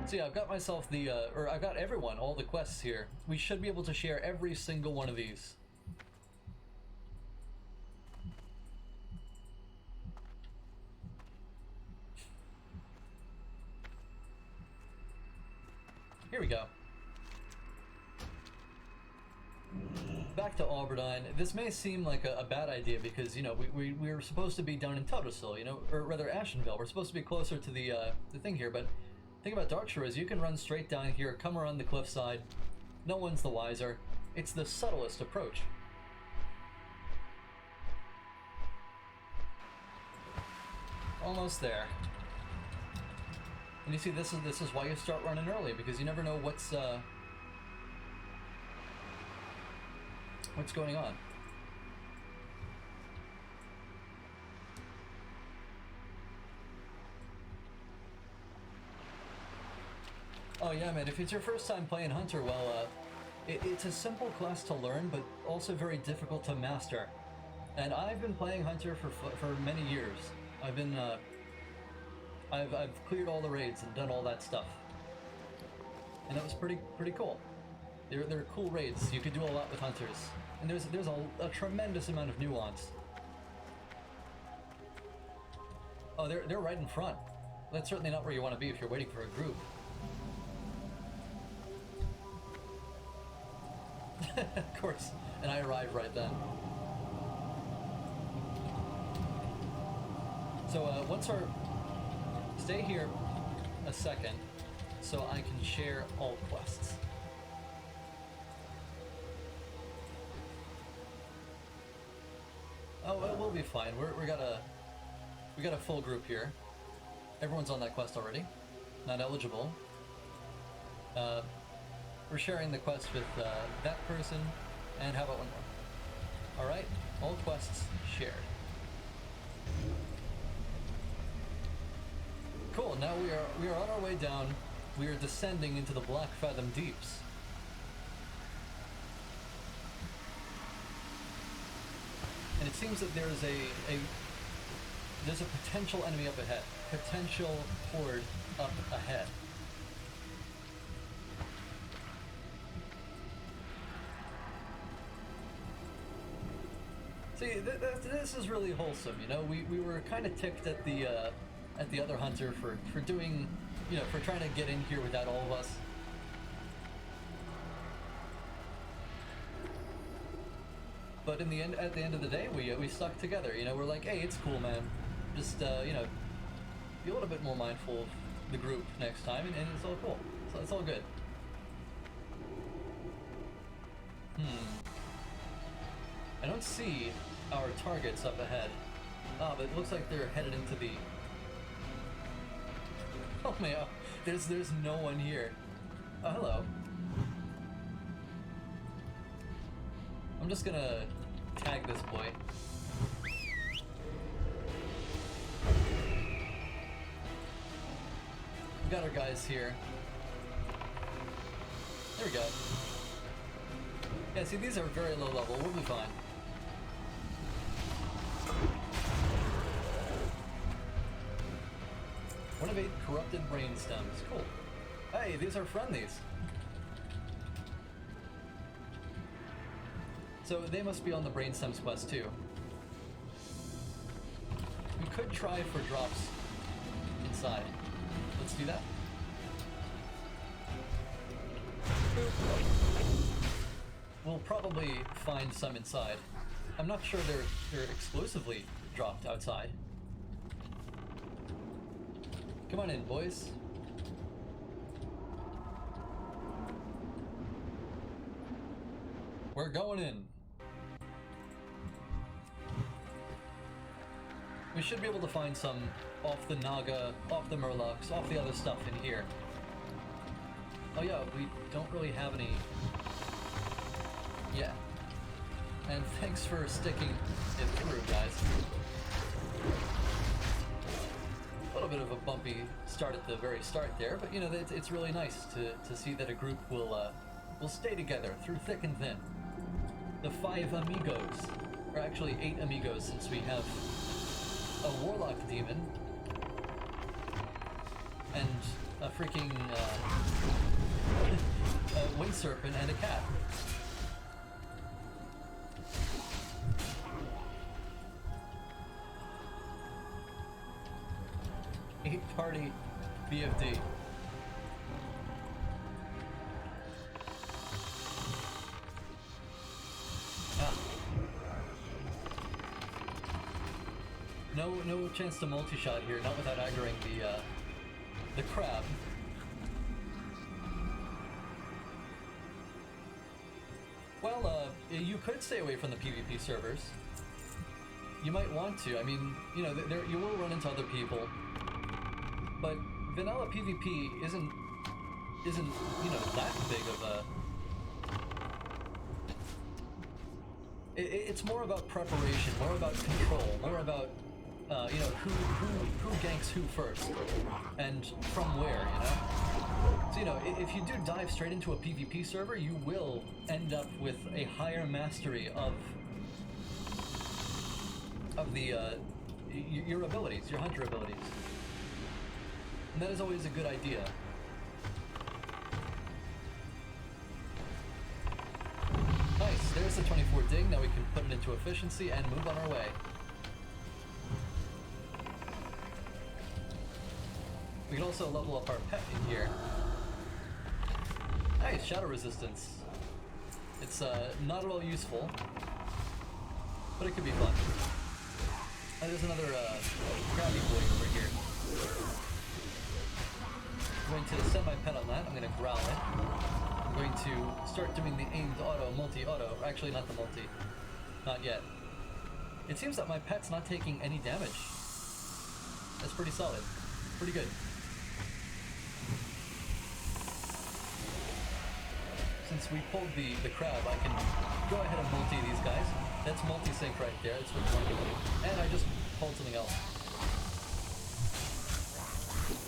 So yeah, I've got myself the, or I've got everyone, all the quests here. We should be able to share every single one of these. Here we go. Back to Auberdyne. This may seem like a bad idea because, you know, we're supposed to be down in Totosil, you know, or rather Ashenville. We're supposed to be closer to the thing here, but the thing about Darkshire is you can run straight down here, come around the cliffside. No one's the wiser. It's the subtlest approach. Almost there. And you see, this is why you start running early, because you never know what's going on. Oh yeah, man, if it's your first time playing Hunter, well, it's a simple class to learn, but also very difficult to master. And I've been playing Hunter for many years. I've been, I've cleared all the raids and done all that stuff. And that was pretty cool. They're cool raids. You could do a lot with Hunters. And there's a tremendous amount of nuance. Oh, they're right in front. That's certainly not where you want to be if you're waiting for a group. Of course, and I arrived right then. So once our... Stay here a second so I can share all quests. Oh, we'll be fine. We got a full group here. Everyone's on that quest already. Not eligible. We're sharing the quest with that person, and how about one more? All right, all quests shared. Cool. Now we are on our way down. We are descending into the Black Fathom Deeps. And it seems that there's a potential enemy up ahead. Potential horde up ahead. See, this is really wholesome, you know. We were kind of ticked at the other hunter for doing, you know, for trying to get in here without all of us. But in the end, at the end of the day, we stuck together. You know, we're like, hey, it's cool, man. Just you know, be a little bit more mindful of the group next time, and it's all cool. So it's all good. I don't see our targets up ahead. Ah, but it looks like they're headed into the... Oh man, there's no one here. Oh, hello. I'm just gonna tag this boy. We got our guys here. There we go. Yeah, see, these are very low level. We'll be fine. One of 8 corrupted brain stems. Cool. Hey, these are friendlies. So they must be on the brain stems quest too. We could try for drops inside. Let's do that. We'll probably find some inside. I'm not sure they're exclusively dropped outside. Come on in, boys. We're going in. We should be able to find some off the Naga, off the Murlocs, off the other stuff in here. Oh yeah, we don't really have any... Yeah. And thanks for sticking it through, guys. A little bit of a bumpy start at the very start there, but you know, it's really nice to see that a group will will stay together through thick and thin. The 5 amigos, or actually 8 amigos, since we have a warlock demon and a freaking a wind serpent and a cat. Party BFD. No chance to multi-shot here, not without aggroing the crab. Well, you could stay away from the PvP servers. You might want to. I mean, you know, you will run into other people. But vanilla PvP isn't you know, that big of a... It's more about preparation, more about control, more about you know, who ganks who first, and from where, you know. So you know, if you do dive straight into a PvP server, you will end up with a higher mastery of the your abilities, your hunter abilities. And that is always a good idea. Nice, there's the 24 ding. Now we can put it into efficiency and move on our way. We can also level up our pet in here. Nice, shadow resistance. It's not at all useful, but it could be fun. And there's another crabby boy over here. I'm going to set my pet on that. I'm going to growl it. I'm going to start doing the aimed auto, multi-auto. Actually, not the multi. Not yet. It seems that my pet's not taking any damage. That's pretty solid. Pretty good. Since we pulled the crab, I can go ahead and multi these guys. That's multi-sync right there. That's what we want to do. And I just pulled something else.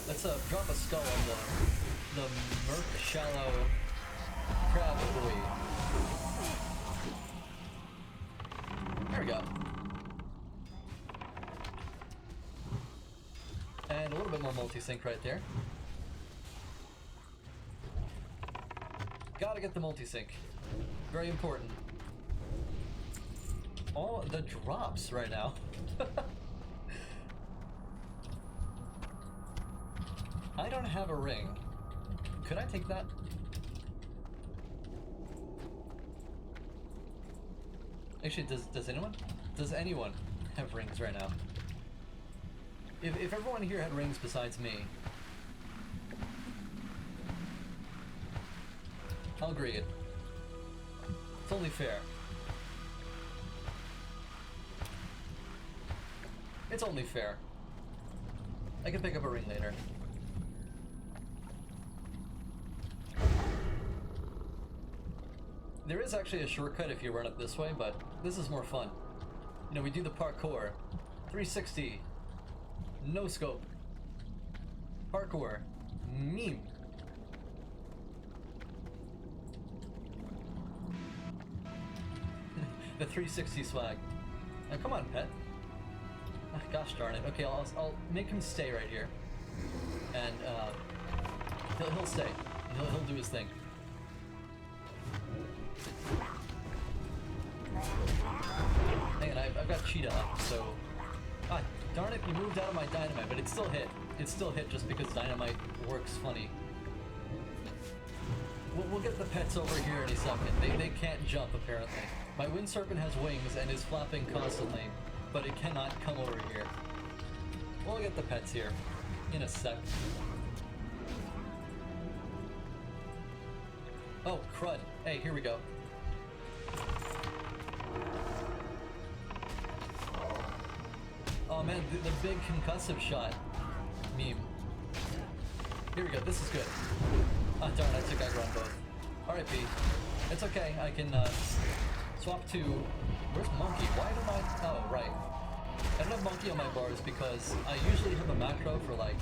Let's drop a skull on the murk shallow crab boy. There we go. And a little bit more multi-sync right there. Gotta get the multi-sync. Very important. Oh, the drops right now. I don't have a ring. Could I take that? Actually, does anyone have rings right now? If everyone here had rings besides me, I'll agree it. It's only fair. It's only fair. I can pick up a ring later. There is actually a shortcut if you run it this way, but this is more fun. You know, we do the parkour. 360. No scope. Parkour. Meme. The 360 swag. Now come on, pet. Ah, gosh darn it. Okay, I'll make him stay right here. And he'll stay. He'll do his thing. Hang on, I've got Cheetah up, so... Ah, darn it, you moved out of my dynamite, but it still hit. It still hit just because dynamite works funny. We'll get the pets over here in a second. They can't jump, apparently. My wind serpent has wings and is flapping constantly, but it cannot come over here. We'll get the pets here in a sec. Oh, crud. Hey, here we go. Oh man, the big concussive shot meme. Here we go, this is good. Ah, darn, I took aggro on both. R.I.P. It's okay, I can swap to... Where's Monkey? Why don't I... Oh, right. I don't have Monkey on my bars because I usually have a macro for like,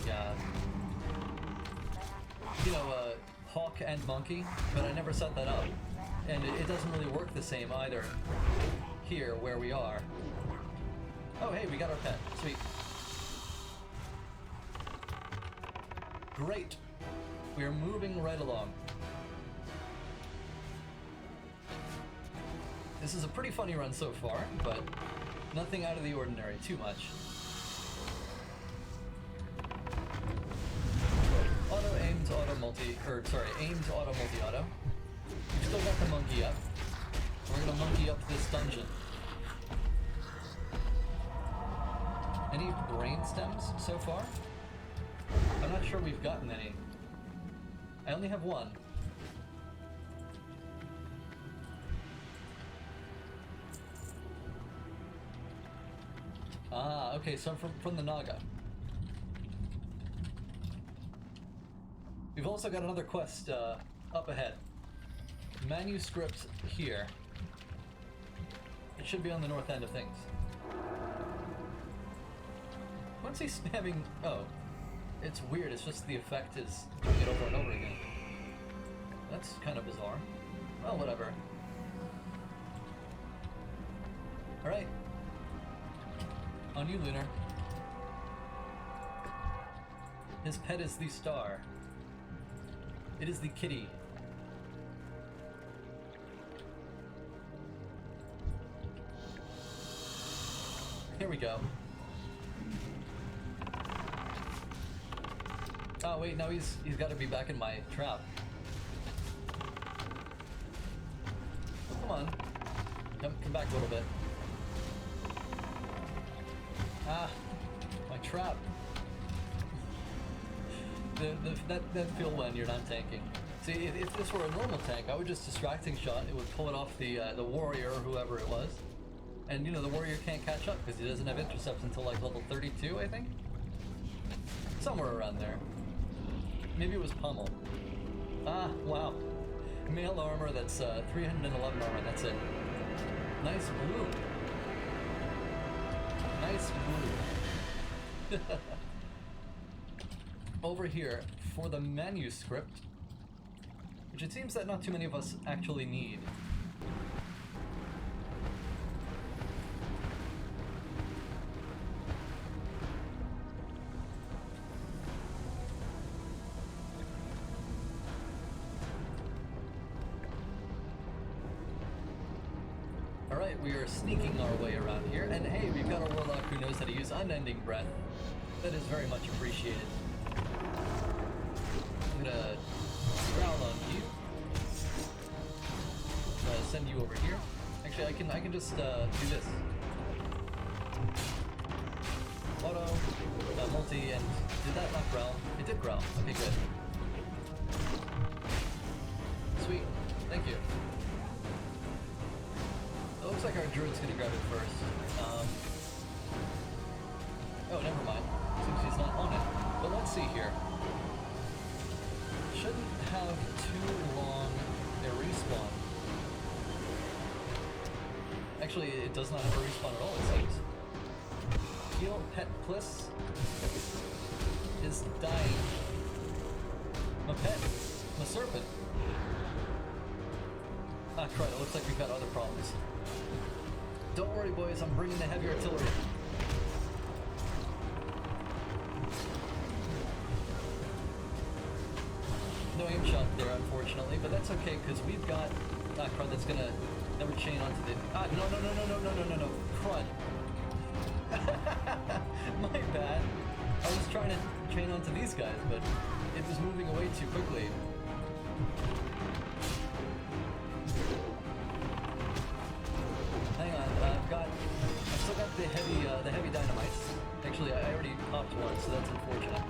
you know, hawk and monkey, but I never set that up. And it doesn't really work the same either here where we are. Oh hey, we got our pet. Sweet. Great. We are moving right along. This is a pretty funny run so far, but nothing out of the ordinary too much. Auto aimed, auto multi, or sorry, aimed, auto multi-auto. We've still got the monkey up. We're gonna monkey up this dungeon. Any brain stems so far? I'm not sure we've gotten any. I only have one. Ah, okay, so from the Naga. We've also got another quest up ahead. Manuscript here. It should be on the north end of things. What's he spamming? Oh, it's weird. It's just the effect is doing it over and over again. That's kind of bizarre. Well, whatever. Alright. On you, Lunar. His pet is the star. It is the kitty. Here we go. Oh wait, no, he's got to be back in my trap. Come on, come back a little bit. Ah, my trap. That feel when you're not tanking. See, if this were a normal tank, I would just distracting shot. It would pull it off the warrior or whoever it was, and you know the warrior can't catch up because he doesn't have intercepts until like level 32, I think. Somewhere around there. Maybe it was Pummel. Ah, wow. Mail armor, that's 311 armor, that's it. Nice blue. Nice blue. Over here, for the manuscript, which it seems that not too many of us actually need. Alright, we are sneaking our way around here, and hey, we've got a warlock who knows how to use Unending Breath. That is very much appreciated. I'm gonna growl on you. Send you over here. Actually, I can just do this. Auto, multi, and did that not growl? It did growl. Okay, good. Sweet. Thank you. It looks like our druid's gonna grab it first. Oh, never mind. Seems he's not on it. But let's see here. Shouldn't have too long a respawn. Actually, it does not have a respawn at all, it seems. Heal Pet Pliss is dying. My pet, my serpent. Ah, crud, it looks like we've got other problems. Don't worry, boys, I'm bringing the heavy artillery. No aim shot there, unfortunately, but that's okay, because we've got... Ah, crud, that's gonna never chain onto the... Ah, no, crud. My bad. I was trying to chain onto these guys, but it was moving away too quickly. Hang on, I've still got the heavy dynamites. Actually, I already popped one, so that's unfortunate.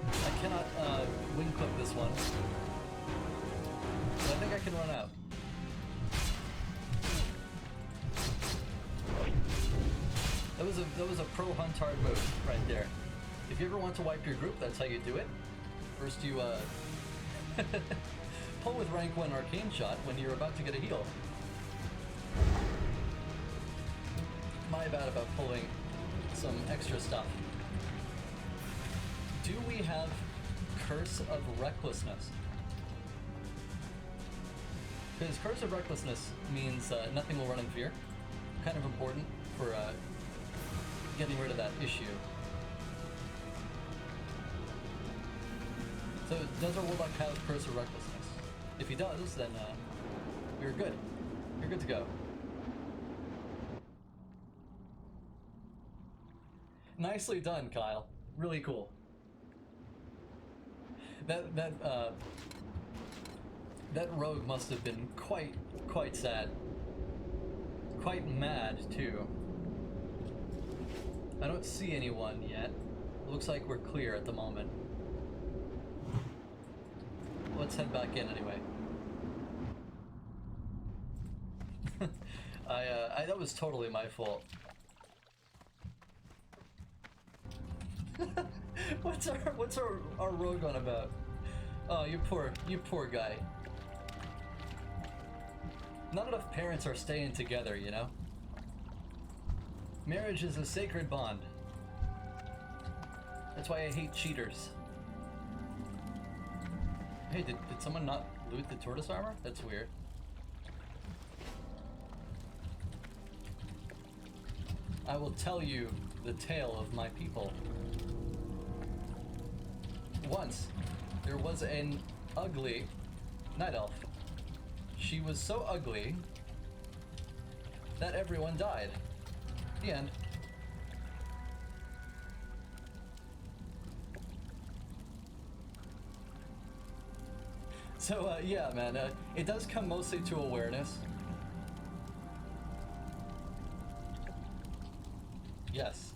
I cannot wing clip this one, but I think I can run out. That was a pro hunt hard move right there. If you ever want to wipe your group, that's how you do it. First you pull with rank 1 arcane shot when you're about to get a heal. My bad about pulling some extra stuff. Do we have Curse of Recklessness. Because Curse of Recklessness means nothing will run in fear. Kind of important for getting rid of that issue. So does our Warlock have Curse of Recklessness? If he does, then you're good. You're good to go. Nicely done, Kyle. Really cool. That rogue must have been quite sad. Quite mad, too. I don't see anyone yet. It looks like we're clear at the moment. Let's head back in anyway. That was totally my fault. What's our rogue on about? Oh, you poor guy. Not enough parents are staying together, you know? Marriage is a sacred bond. That's why I hate cheaters. Hey, did someone not loot the tortoise armor? That's weird. I will tell you the tale of my people. Once, there was an ugly night elf. She was so ugly that everyone died. The end. So, yeah, man, it does come mostly to awareness. Yes.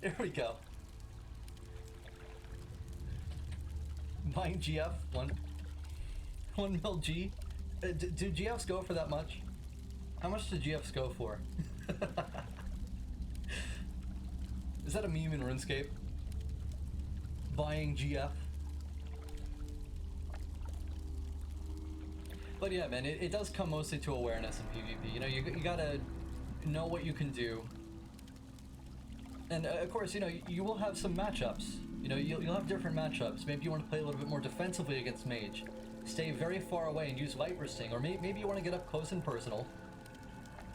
There we go. Buying GF, one mil G. Do GFs go for that much? How much do GFs go for? Is that a meme in RuneScape? Buying GF? But yeah, man, it does come mostly to awareness in PvP. You know, you gotta know what you can do. And of course, you know, you will have some matchups. You know, you'll have different matchups. Maybe you want to play a little bit more defensively against Mage. Stay very far away and use Viper Sting. Or maybe you want to get up close and personal.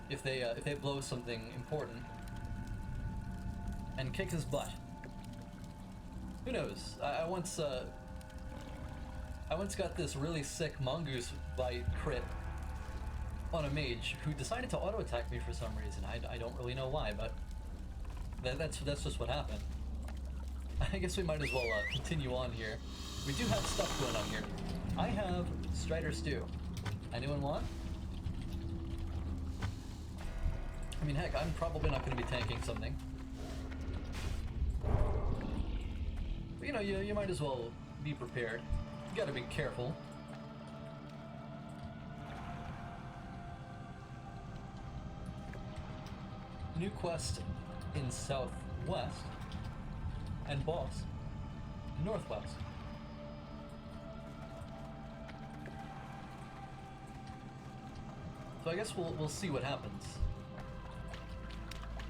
If they blow something important. And kick his butt. Who knows? I once got this really sick mongoose bite crit on a mage who decided to auto attack me for some reason. I don't really know why, but that's just what happened. I guess we might as well continue on here. We do have stuff going on here. I have Strider Stew. Anyone want? I mean, heck, I'm probably not going to be tanking something. But, you know, you might as well be prepared. You gotta be careful. New quest in southwest, and boss northwest. So I guess we'll see what happens.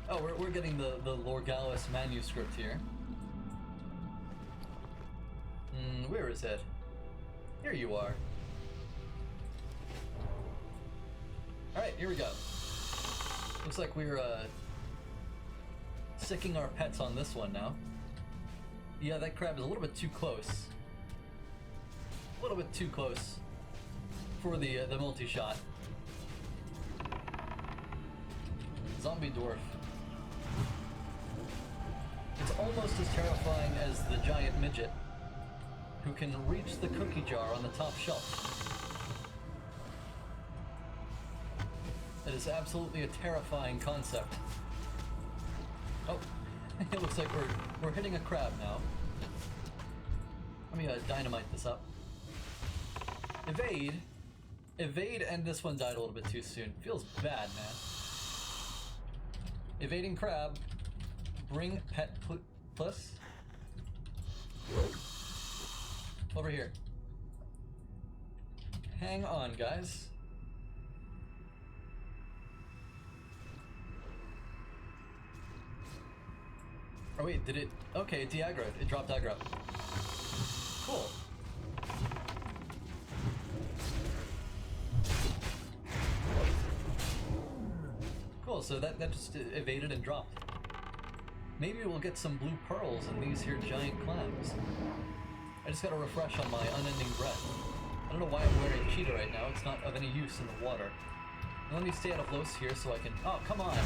Oh, we're getting the Lorgalis manuscript here. Where is it? Here you are. Alright, here we go. Looks like we're sicking our pets on this one now. Yeah, that crab is a little bit too close. A little bit too close for the multi-shot. Zombie dwarf. It's almost as terrifying as the giant midget, who can reach the cookie jar on the top shelf. It is absolutely a terrifying concept. Oh, it looks like we're hitting a crab now. Let me dynamite this up. Evade, and this one died a little bit too soon. Feels bad, man. Evading crab. Bring pet plus. Over here. Hang on, guys. Oh wait, did it? Okay, it de-aggroed. It dropped aggro. Cool. Cool, so that just evaded and dropped. Maybe we'll get some blue pearls in these here giant clams. I just gotta refresh on my unending breath. I don't know why I'm wearing cheetah right now. It's not of any use in the water. And let me stay out of Los here so I can... Oh, come on!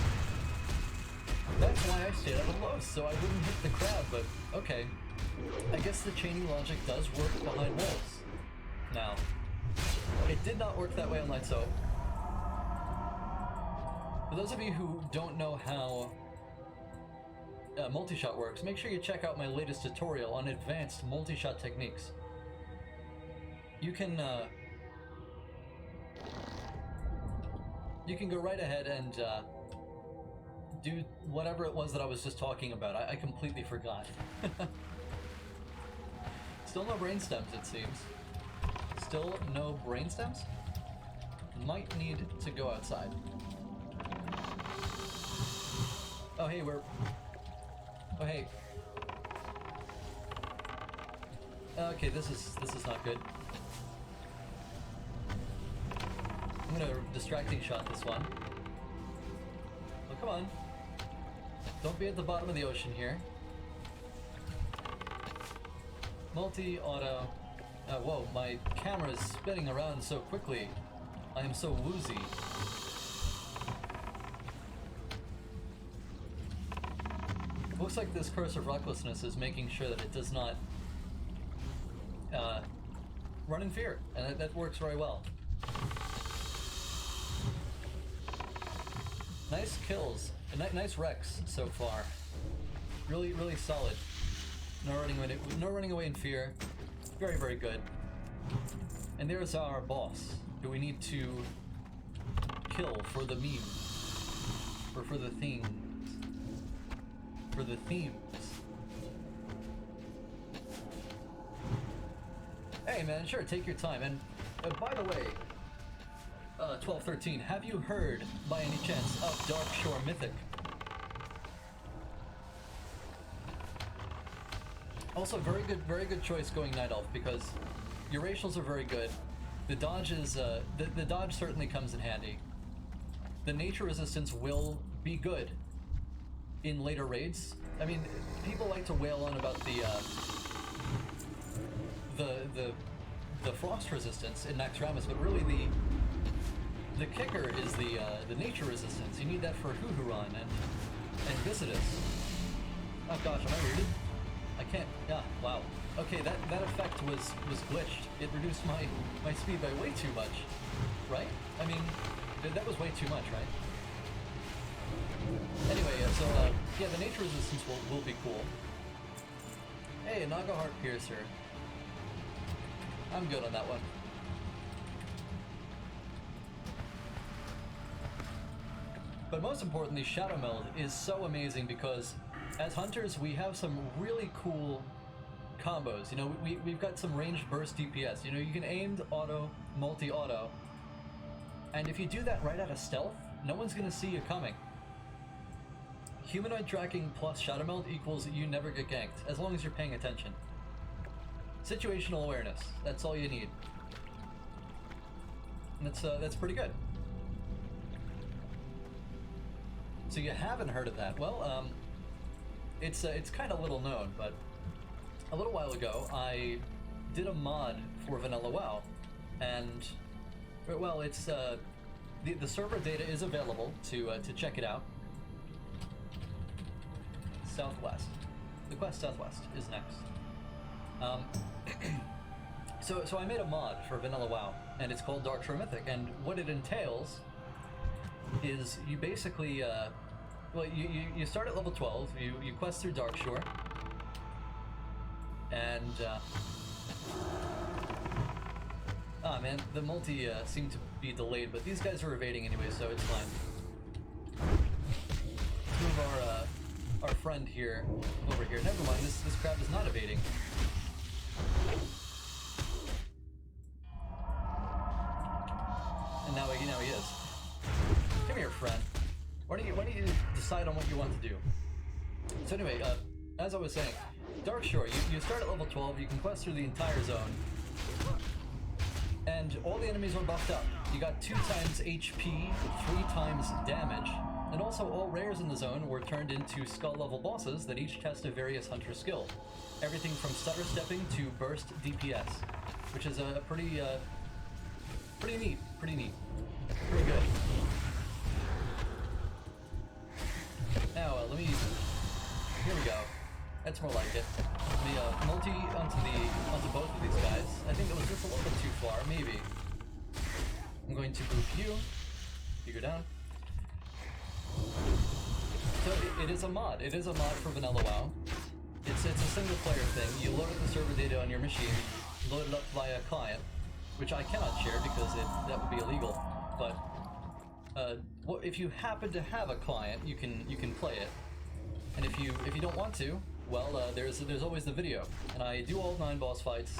That's why I stayed out of Los, so I wouldn't hit the crab, but okay. I guess the chaining logic does work behind walls. Now, it did not work that way on Light Soap. For those of you who don't know how multi-shot works, make sure you check out my latest tutorial on advanced multi-shot techniques. You can go right ahead and do whatever it was that I was just talking about. I completely forgot. Still no brain stems, it seems. Still no brain stems? Might need to go outside. Oh hey, oh hey. Okay, this is not good. I'm gonna distracting shot this one. Oh, come on. Don't be at the bottom of the ocean here. Multi-auto. Whoa, my camera is spinning around so quickly. I am so woozy. Looks like this curse of recklessness is making sure that it does not run in fear, and that works very well. Nice kills, nice wrecks so far. Really, really solid. No running away in fear. Very, very good. And there's our boss, who we need to kill for the meme, or for the things. For the themes. Hey man, sure, take your time. And by the way, 1213, have you heard by any chance of Dark Shore Mythic? Also, very good choice going Night Elf, because your racials are very good. The dodge is the dodge certainly comes in handy. The nature resistance will be good in later raids. I mean, people like to wail on about the frost resistance in Naxxramas, but really the kicker is the nature resistance. You need that for Huhuron and Viscidus. Oh gosh, am I rooted? I can't. Yeah, wow. Okay, that effect was glitched. It reduced my speed by way too much, right? I mean, that was way too much, right? Anyway, so yeah, the nature resistance will be cool. Hey, Naga Heart Piercer. I'm good on that one. But most importantly, Shadow Meld is so amazing because as hunters, we have some really cool combos. You know, we've got some ranged burst DPS. You know, you can aimed auto, multi-auto, and if you do that right out of stealth, no one's gonna see you coming. Humanoid tracking plus Shadow Meld equals you never get ganked, as long as you're paying attention. Situational awareness, that's all you need. And that's pretty good. So you haven't heard of that? Well, it's kind of little known, but a little while ago I did a mod for Vanilla WoW, and well, it's the server data is available to check it out. Southwest. The quest Southwest is next. So I made a mod for Vanilla WoW, and it's called Dark Shore Mythic, and what it entails is you basically, well, you start at level 12, you quest through Dark Shore, and, ah man, the multi seemed to be delayed, but these guys are evading anyway, so it's fine. Let's move our friend here over here. Never mind, this crab is not evading. And now he is. Come here, friend. Why don't you decide on what you want to do? So anyway, as I was saying, Darkshore, you start at level 12, you can quest through the entire zone, and all the enemies are buffed up. You got 2 times HP, 3 times damage, and also all rares in the zone were turned into skull level bosses that each test a various hunter skill. Everything from stutter stepping to burst DPS, which is a pretty neat, pretty good. Now, let me, here we go. That's more like it. Let me multi onto both of these guys. I think that was just a little bit too far, maybe. I'm going to boop you. You go down. So it is a mod. It is a mod for Vanilla WoW. It's a single player thing. You load up the server data on your machine, load it up via client, which I cannot share because that would be illegal. But if you happen to have a client, you can play it. And if you don't want to, well, there's always the video, and I do all 9 boss fights.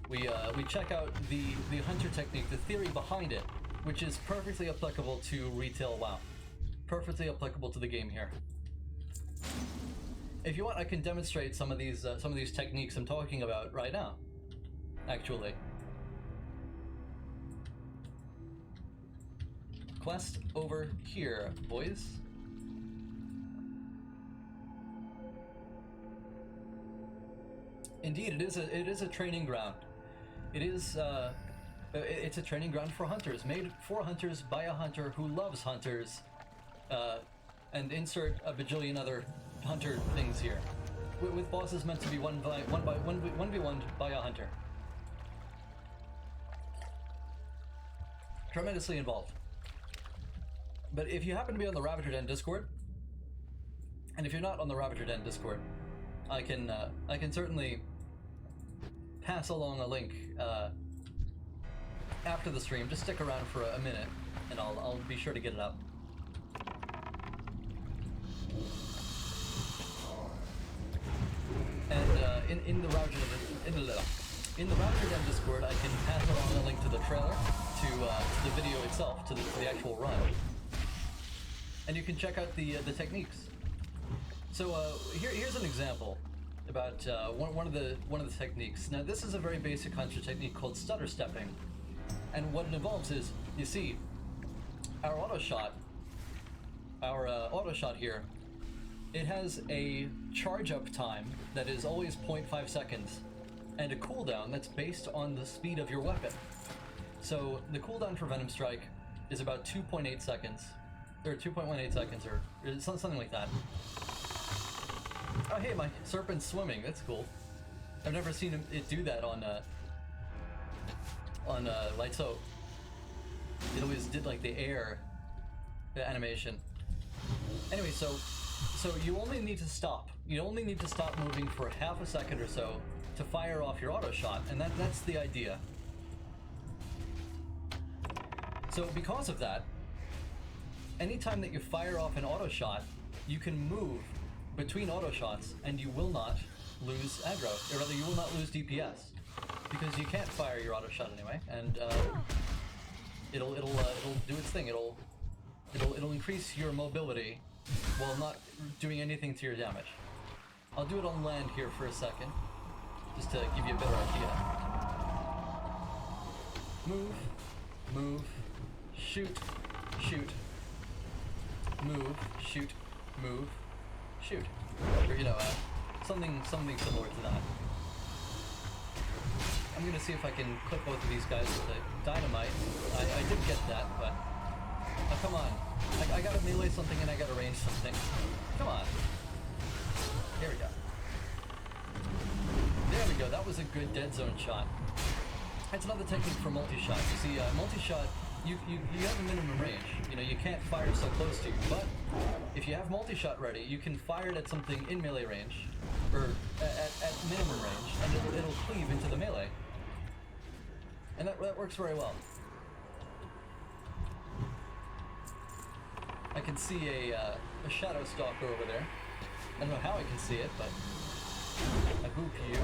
We check out the hunter technique, the theory behind it, which is perfectly applicable to retail WoW, perfectly applicable to the game here. If you want, I can demonstrate some of these techniques I'm talking about right now. Actually, quest over here, boys. Indeed, it is a training ground. It's a training ground for hunters, made for hunters by a hunter who loves hunters, and insert a bajillion other hunter things here, with bosses meant to be 1v1 by a hunter. Tremendously involved. But if you happen to be on the Ravager Den Discord, and if you're not on the Ravager Den Discord, I can certainly pass along a link after the stream. Just stick around for a minute, and I'll be sure to get it up. And in the Ravager Den Discord, I can pass along a link to the trailer, to the video itself, to the actual run, and you can check out the techniques. So here's an example about one of the techniques. Now, this is a very basic hunter technique called stutter stepping, and what it involves is, you see, our auto shot here, it has a charge up time that is always 0.5 seconds, and a cooldown that's based on the speed of your weapon. So the cooldown for Venom Strike is about 2.8 seconds, or 2.18 seconds, or something like that. Oh hey, my serpent's swimming. That's cool. I've never seen it do that on Light Soap. It always did like the air animation. Anyway, so you only need to stop. You only need to stop moving for half a second or so to fire off your auto shot, and that's the idea. So because of that, anytime that you fire off an auto shot, you can move between auto shots, and you will not lose aggro, or rather, you will not lose DPS, because you can't fire your auto shot anyway, and it'll do its thing. It'll increase your mobility while not doing anything to your damage. I'll do it on land here for a second, just to give you a better idea. Move, shoot, move, shoot, move, shoot, or something similar to that. I'm gonna see if I can clip both of these guys with the dynamite. I did get that, but come on, I gotta melee something and I gotta range something. Come on. There we go. There we go. That was a good dead zone shot. That's another technique for multi-shot. You see, multi-shot, you have a minimum range. You can't fire so close to you, but if you have multi-shot ready, you can fire it at something in melee range, or at minimum range, and it'll cleave into the melee. And that works very well. I can see a shadow stalker over there. I don't know how I can see it, but I boop you.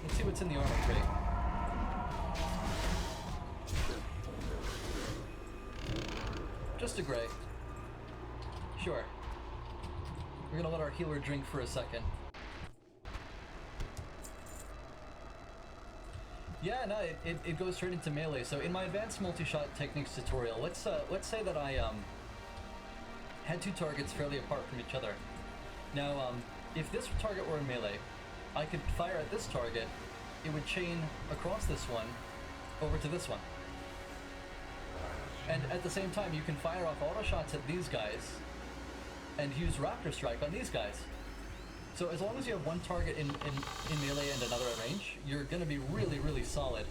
Let's see what's in the armor crate. Just a gray. Sure. We're gonna let our healer drink for a second. Yeah, no, it goes straight into melee. So in my advanced multi-shot techniques tutorial, let's say that I had two targets fairly apart from each other. Now, if this target were in melee, I could fire at this target, it would chain across this one over to this one. And at the same time, you can fire off auto shots at these guys and use Raptor Strike on these guys. So as long as you have one target in melee and another at range, you're going to be really, really solid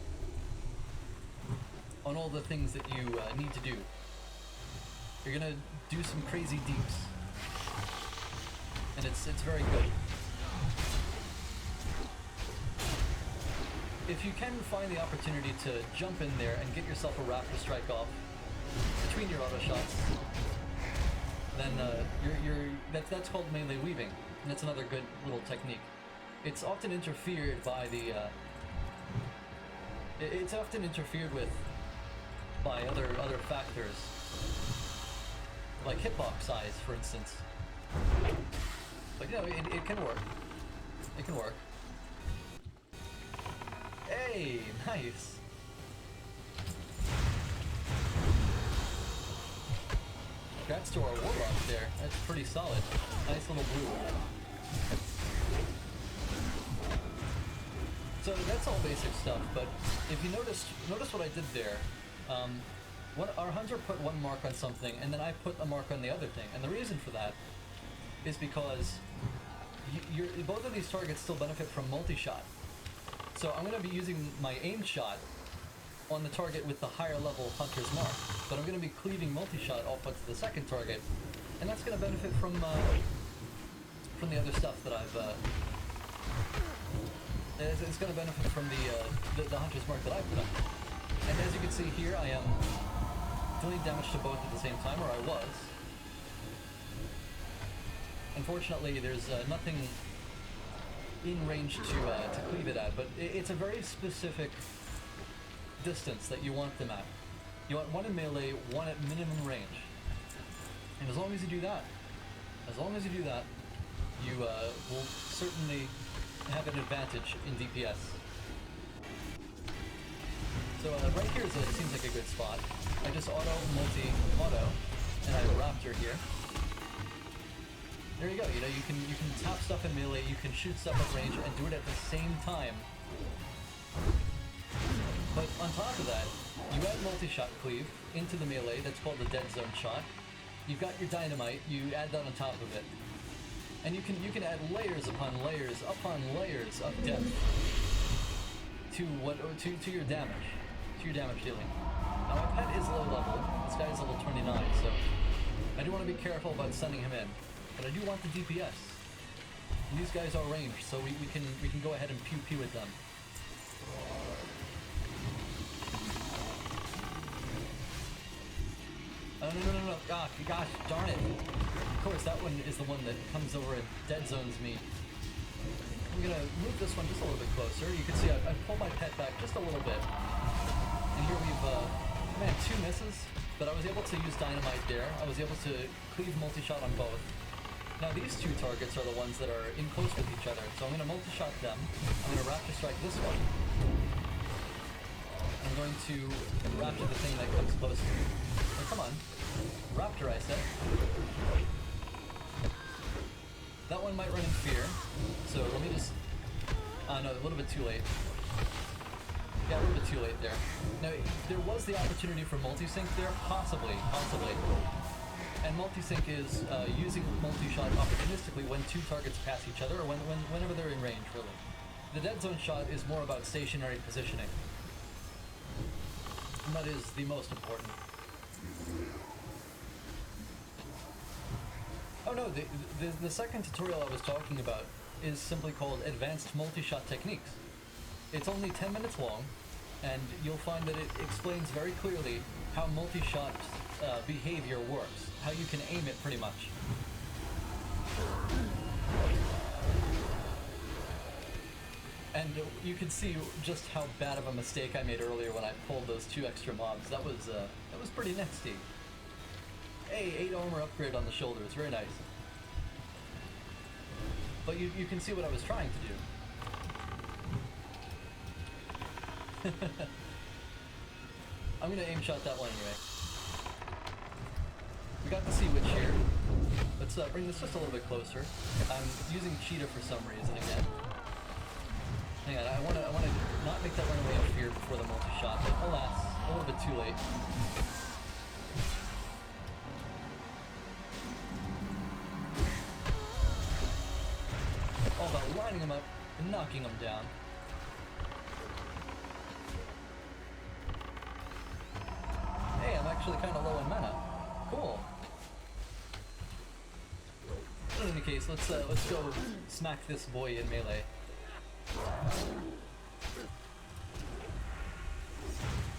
on all the things that you need to do. You're going to do some crazy deeps. And it's very good. If you can find the opportunity to jump in there and get yourself a Raptor Strike off between your auto shots, then that's called melee weaving, and that's another good little technique. It's often interfered by the it's often interfered with by other factors, like hitbox size, for instance. But you know, it can work. It can work. Hey, nice. Congrats to our warlock there. That's pretty solid. Nice little blue. So that's all basic stuff, but if you notice what I did there. Our hunter put one mark on something, and then I put a mark on the other thing. And the reason for that is because both of these targets still benefit from multi-shot. So I'm going to be using my aim shot on the target with the higher level hunter's mark, but I'm going to be cleaving multi-shot off onto the second target, and that's going to benefit from the other stuff that I've. It's going to benefit from the hunter's mark that I put on. And as you can see here, I am dealing damage to both at the same time, or I was. Unfortunately, there's nothing in range to cleave it at, but it's a very specific distance that you want them at. You want one in melee, one at minimum range. And as long as you do that, you will certainly have an advantage in DPS. So right here seems like a good spot. I just auto, and I have a Raptor here. There you go. You know, you can tap stuff in melee, you can shoot stuff at range, and do it at the same time. But on top of that, you add multi-shot cleave into the melee. That's called the dead zone shot. You've got your dynamite. You add that on top of it, and you can add layers upon layers of depth to your damage dealing. Now my pet is low level. This guy is level 29, so I do want to be careful about sending him in. But I do want the DPS. And these guys are ranged, so we can go ahead and pew with them. Oh, no. Gosh, darn it. Of course, that one is the one that comes over and dead zones me. I'm gonna move this one just a little bit closer. You can see I pulled my pet back just a little bit. And here we've, man, 2 misses. But I was able to use dynamite there. I was able to cleave multi-shot on both. Now these two targets are the ones that are in close with each other, so I'm going to multi-shot them. I'm going to Raptor Strike this one. I'm going to Raptor the thing that comes close to me. Oh, come on. Raptor, I said. That one might run in fear, so let me just... no, a little bit too late. Yeah, a little bit too late there. Now, there was the opportunity for multi-sync there, possibly. And multi-sync is using multi-shot opportunistically when two targets pass each other, or whenever they're in range, really. The dead zone shot is more about stationary positioning. And that is the most important. Oh no, the second tutorial I was talking about is simply called Advanced Multi-Shot Techniques. It's only 10 minutes long, and you'll find that it explains very clearly how multi-shot behavior works, how you can aim it pretty much. And you can see just how bad of a mistake I made earlier when I pulled those 2 extra mobs. That was pretty nasty. Hey, 8 armor upgrade on the shoulders, very nice. But you can see what I was trying to do. I'm gonna aim shot that one anyway. We got the sea witch here. Let's bring this just a little bit closer. I'm using cheetah for some reason again. Hang on, I wanna not make that runaway of fear before the multi-shot, but alas, a little bit too late. All about lining them up and knocking them down. Hey, I'm actually kind of low on mana. Cool. In any case, let's go smack this boy in melee.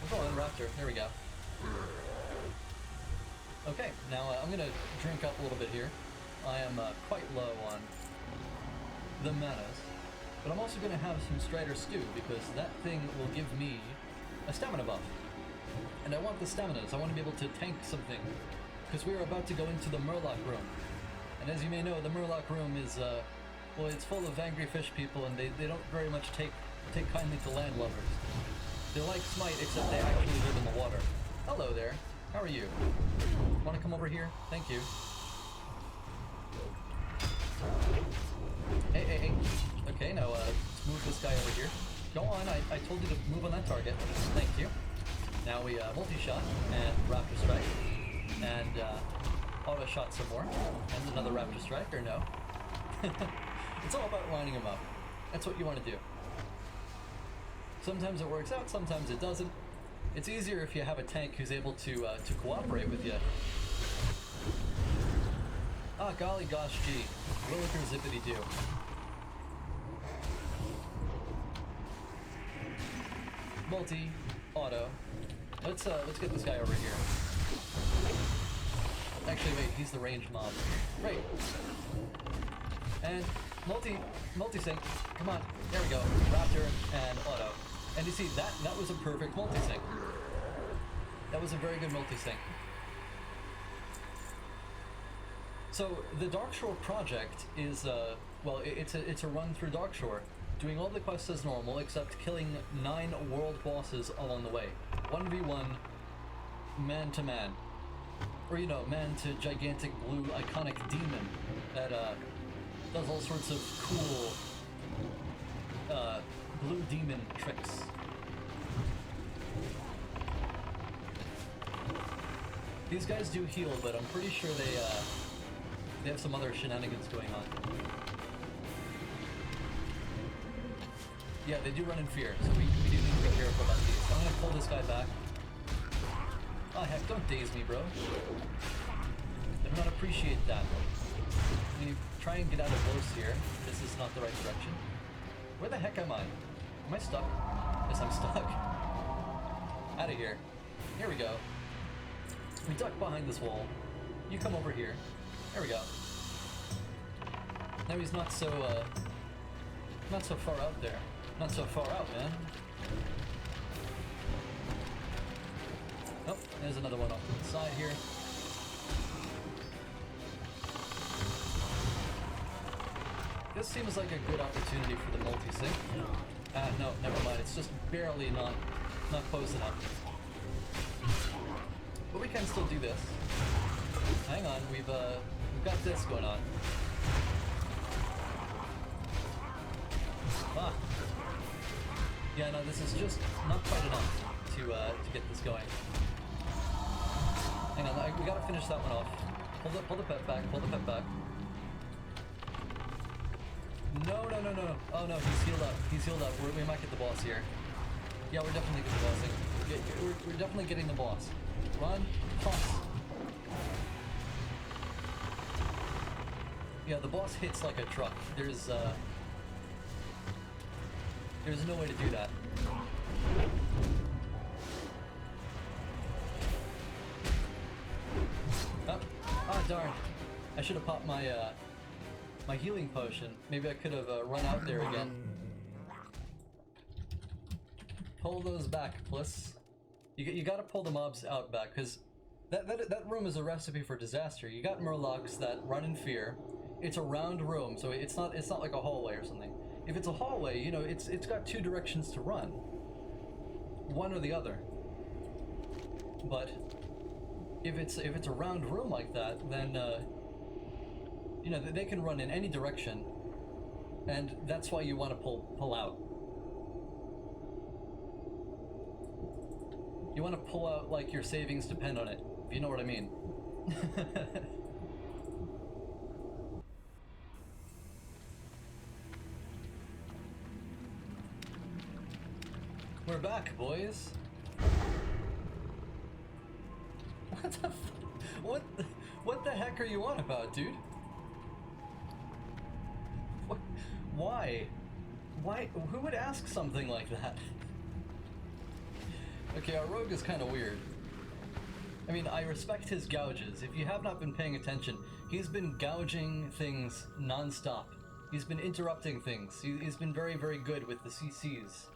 We're going Raptor. There we go. Okay, now I'm gonna drink up a little bit here. I am quite low on the manas, but I'm also gonna have some Strider Stew because that thing will give me a stamina buff. And I want the staminas. I want to be able to tank something because we are about to go into the Murloc room. And as you may know, the Murloc room is, well, it's full of angry fish people, and they don't very much take kindly to landlubbers. They're like Smite, except they actually live in the water. Hello there. How are you? Want to come over here? Thank you. Hey. Okay, now let's move this guy over here. Go on, I told you to move on that target. Thank you. Now we multi-shot and Raptor Strike. And auto-shot some more. And another Raptor Strike, or no? It's all about lining them up. That's what you want to do. Sometimes it works out, sometimes it doesn't. It's easier if you have a tank who's able to cooperate with you. Ah, golly gosh gee. Williker zippity doo. Multi, auto. Let's get this guy over here. Actually, wait, he's the ranged mob. Great. And multi-sync. Come on, there we go. Raptor and auto. And you see, that was a perfect multi-sync. That was a very good multi-sync. So the Darkshore project is, well, it's a run through Darkshore, doing all the quests as normal, except killing 9 world bosses along the way. 1v1, man to man. Or, you know, man to gigantic blue iconic demon that, does all sorts of cool, blue demon tricks. These guys do heal, but I'm pretty sure they have some other shenanigans going on. Yeah, they do run in fear, so we do need to be careful about these. I'm gonna pull this guy back. Oh heck, don't daze me, bro. I do not appreciate that. When you try and get out of close here, this is not the right direction. Where the heck am I? Am I stuck? Yes, I'm stuck. Out of here. Here we go. We duck behind this wall. You come over here. There we go. Now he's not so far out there. Not so far out, man. Oh, there's another one off to the side here. This seems like a good opportunity for the multi-sync. No, never mind. It's just barely not close enough. But we can still do this. Hang on, we've got this going on. Ah. Yeah, no, this is just not quite enough to get this going. Hang on, we gotta finish that one off. Pull the pet back, pull the pet back. No. Oh no, he's healed up. He's healed up. We might get the boss here. Yeah, we're definitely getting the boss. We're definitely getting the boss. Run, toss. Yeah, the boss hits like a truck. There's no way to do that. Oh, ah, darn. I should have popped my my healing potion. Maybe I could have run out there again. Pull those back, plus. You gotta pull the mobs out back, because that room is a recipe for disaster. You got Murlocs that run in fear. it's a round room, so it's not like a hallway or something. If it's a hallway, you know, it's got two directions to run, one or the other. But if it's a round room like that, then you know, they can run in any direction, and that's why you want to pull out. You want to pull out like your savings depend on it, if you know what I mean. We're back, boys. What the heck are you on about, dude? Why? Who would ask something like that? Okay, our rogue is kind of weird. I mean, I respect his gouges. If you have not been paying attention, he's been gouging things non-stop. He's been interrupting things. He's been very, very good with the CCs.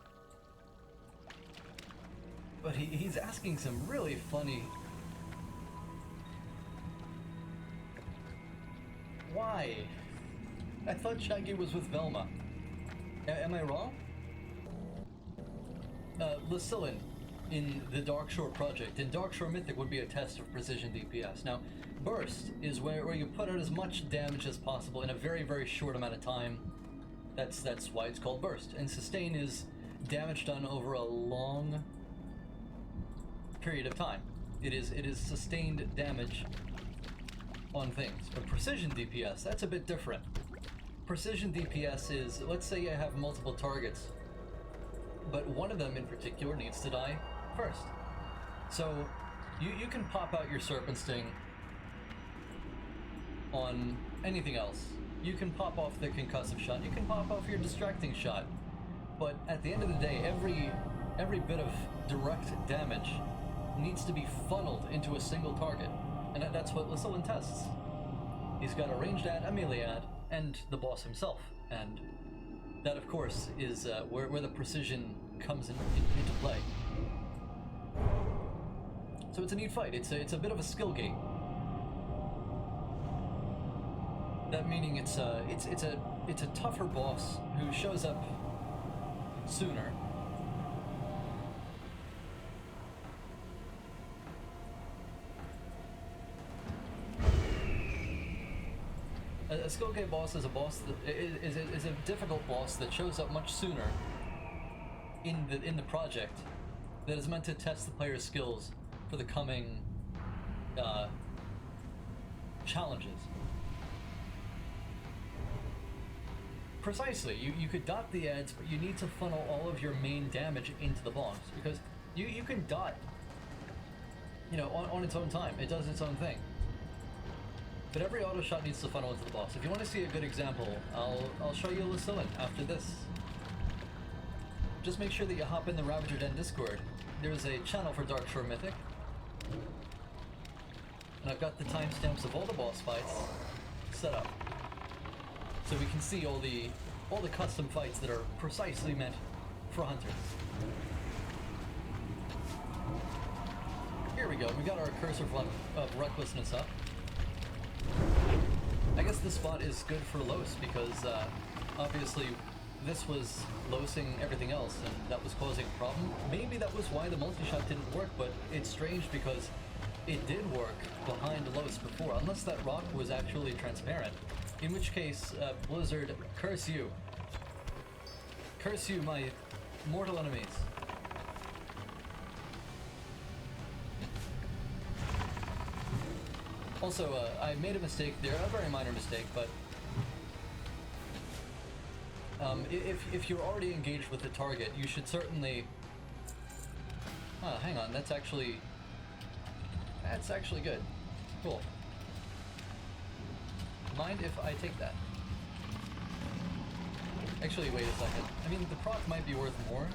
But he's asking some really funny... Why? I thought Shaggy was with Velma. Am I wrong? Lucillin in the Darkshore project. In Darkshore Mythic would be a test of precision DPS. Now, Burst is where you put out as much damage as possible in a very, very short amount of time. That's why it's called Burst. And Sustain is damage done over a long period of time. It is sustained damage on things. But Precision DPS, that's a bit different. Precision DPS is, let's say you have multiple targets, but one of them in particular needs to die first. So you can pop out your Serpent Sting on anything else. You can pop off the concussive shot, you can pop off your distracting shot, but at the end of the day, every bit of direct damage needs to be funneled into a single target, and that's what Lucillin tests. He's got a ranged ad, a melee ad, and the boss himself, and that of course is where the precision comes into play. So it's a neat fight. It's a bit of a skill gate. That meaning it's a tougher boss who shows up sooner. A skill gate boss is a boss that is a difficult boss that shows up much sooner in the project, that is meant to test the player's skills for the coming challenges. Precisely, you could dot the ads, but you need to funnel all of your main damage into the boss, because you can dot, you know, on its own time. It does its own thing. But every auto shot needs to funnel into the boss. If you want to see a good example, I'll show you Lucillin after this. Just make sure that you hop in the Ravager Den Discord. There's a channel for Darkshore Mythic, and I've got the timestamps of all the boss fights set up, so we can see all the custom fights that are precisely meant for hunters. Here we go. We got our cursor of recklessness up. I guess this spot is good for Los because obviously this was losing everything else and that was causing a problem. Maybe that was why the multi-shot didn't work, but it's strange because it did work behind Los before, unless that rock was actually transparent. In which case, Blizzard, curse you. Curse you, my mortal enemies. Also, I made a mistake there, a very minor mistake, but if you're already engaged with the target, you should certainly... hang on, that's actually good. Cool. Mind if I take that? Actually, wait a second. I mean, the proc might be worth more,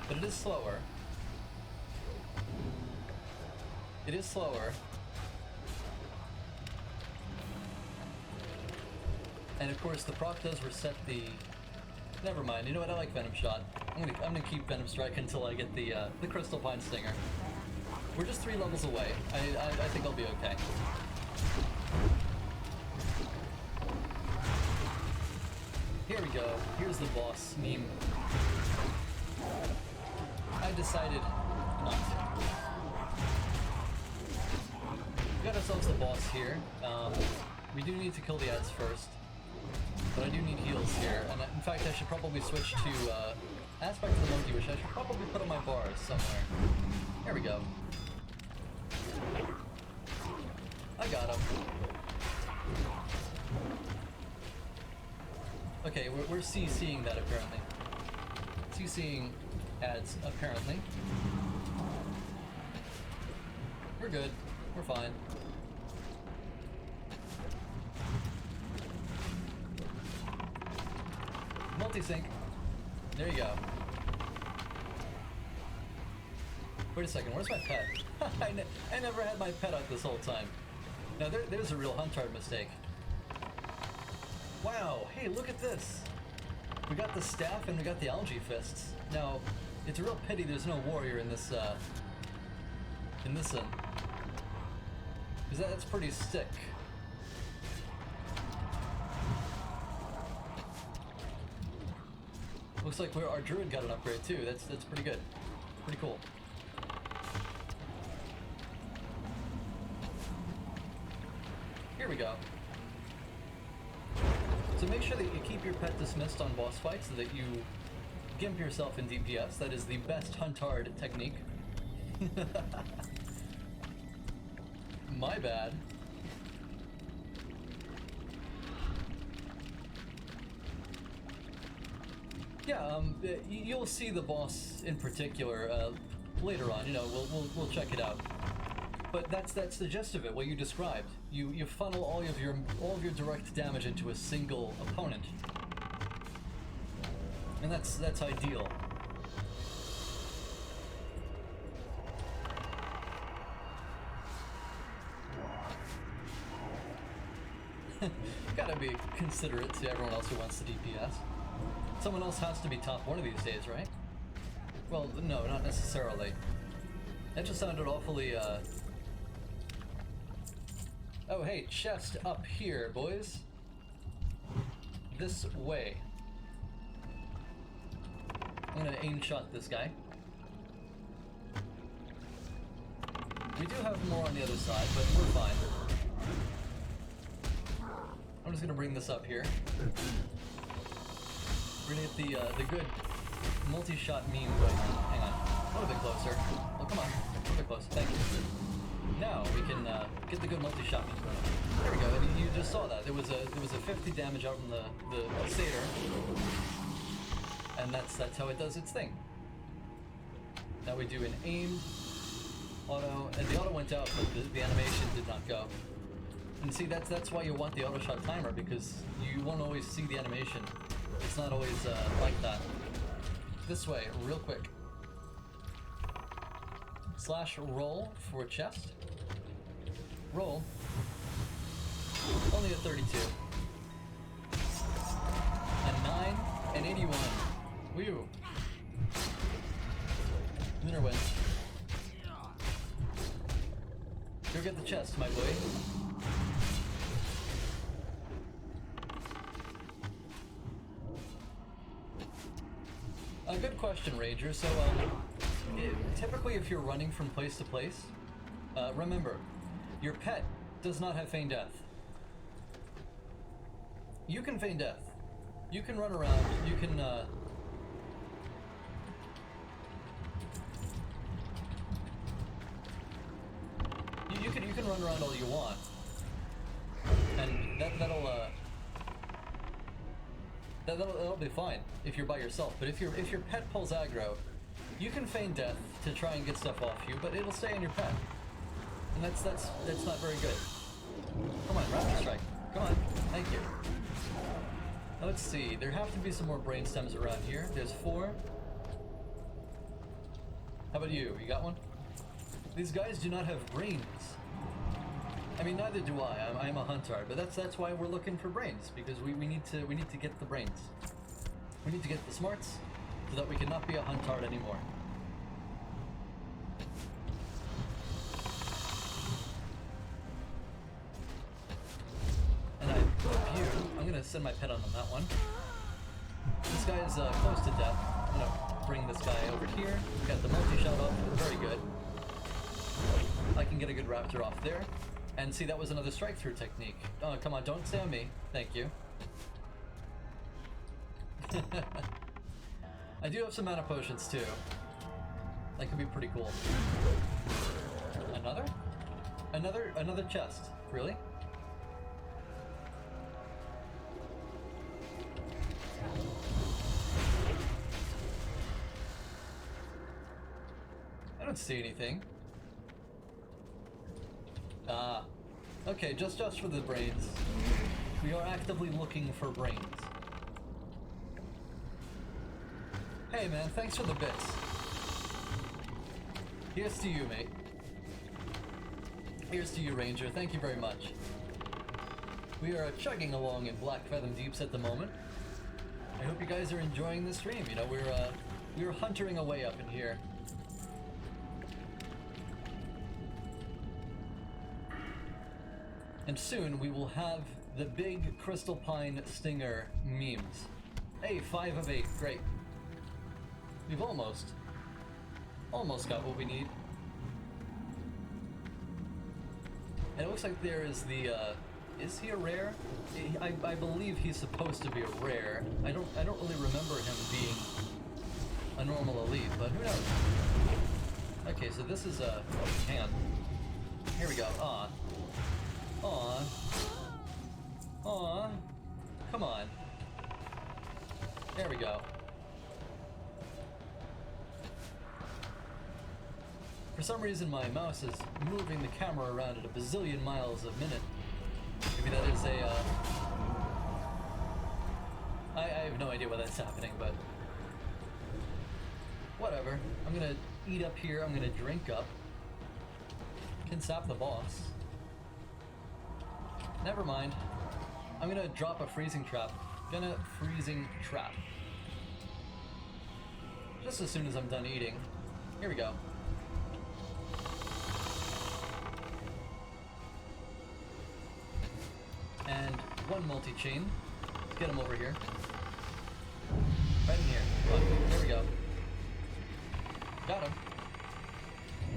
but it is slower. It is slower. And of course, the proc does reset the... Never mind. You know what? I like Venom Shot. I'm gonna keep Venom Strike until I get the Crystal Pine Stinger. We're just 3 levels away. I think I'll be okay. Here we go. Here's the boss meme. I decided not to. We got ourselves the boss here. We do need to kill the ads first. But I do need heals here. And in fact, I should probably switch to Aspect of the Monkey, which I should probably put on my bars somewhere. There we go. I got him. Okay, we're CCing that apparently. CCing ads apparently. We're good. We're fine. Multi-sync. There you go. Wait a second, where's my pet? I never had my pet out this whole time. Now there's a real Huntard mistake. Wow, hey, look at this! We got the staff and we got the algae fists. Now, it's a real pity there's no warrior in this one. Because that's pretty sick. Looks like our druid got an upgrade too. That's pretty good. Pretty cool. Here we go. So make sure that you keep your pet dismissed on boss fights so that you gimp yourself in DPS. That is the best Huntard technique. My bad. Yeah, you'll see the boss in particular later on. You know, we'll check it out. But that's the gist of it. What you described. You funnel all of your direct damage into a single opponent, and that's ideal. Gotta be considerate to everyone else who wants to DPS. Someone else has to be top one of these days, right? Well, no, not necessarily. That just sounded awfully, Oh, hey, chest up here, boys. This way. I'm gonna aim shot this guy. We do have more on the other side, but we're fine. I'm just gonna bring this up here. We're gonna get the good multi-shot meme going on. Hang on, a little bit closer. Oh, come on, a little bit closer. Thank you. Now we can get the good multi-shot meme going on. There we go. And you just saw that. There was a 50 damage out from the satyr, and that's how it does its thing. Now we do an aim, auto, and the auto went out, but the animation did not go. And see, that's why you want the auto shot timer, because you won't always see the animation. It's not always like that. This way, real quick. Slash roll for chest. Roll. Only a 32. A 9 and 81. Woo. Winner wins. Go get the chest, my boy. A good question, Rager. So, typically if you're running from place to place, remember, your pet does not have feign death. You can feign death. You can run around, you can, you can run around all you want, and that'll be fine if you're by yourself. But if your pet pulls aggro, you can feign death to try and get stuff off you, but it'll stay on your pet, and that's not very good. Come on, Raptor Strike. Come on, thank you. Now let's see. There have to be some more brain stems around here. There's 4. How about you? You got one? These guys do not have brains. I mean, neither do I. I'm a Huntard, but that's why we're looking for brains, because we need to get the brains. We need to get the smarts so that we cannot be a Huntard anymore. And I hope I'm gonna send my pet on that one. This guy is close to death. I'm gonna bring this guy over here. Got the multi-shot off. Very good. I can get a good raptor off there. And see, that was another strike-through technique. Oh, come on, don't stay on me. Thank you. I do have some mana potions, too. That could be pretty cool. Another? Another chest. Really? I don't see anything. Ah. Okay, just for the brains. We are actively looking for brains. Hey man, thanks for the bits. Here's to you, mate. Here's to you, Ranger. Thank you very much. We are chugging along in Black Fathom Deeps at the moment. I hope you guys are enjoying the stream. You know, we're huntering away up in here. And soon we will have the big Crystal Pine Stinger memes. Hey, 5 of 8, great. We've almost got what we need. And it looks like there is the, is he a rare? I believe he's supposed to be a rare. I don't really remember him being a normal elite, but who knows? Okay, so this is a, oh, hang on. Here we go, aw. Aw. Aw. Come on. There we go. For some reason my mouse is moving the camera around at a bazillion miles a minute. Maybe that is a, I have no idea why that's happening, but whatever. I'm gonna eat up here, I'm gonna drink up. Can sap the boss. Never mind. I'm gonna drop a freezing trap. Freezing trap. Just as soon as I'm done eating. Here we go. And one multi-chain. Let's get him over here. Right in here. Come on. There we go. Got him.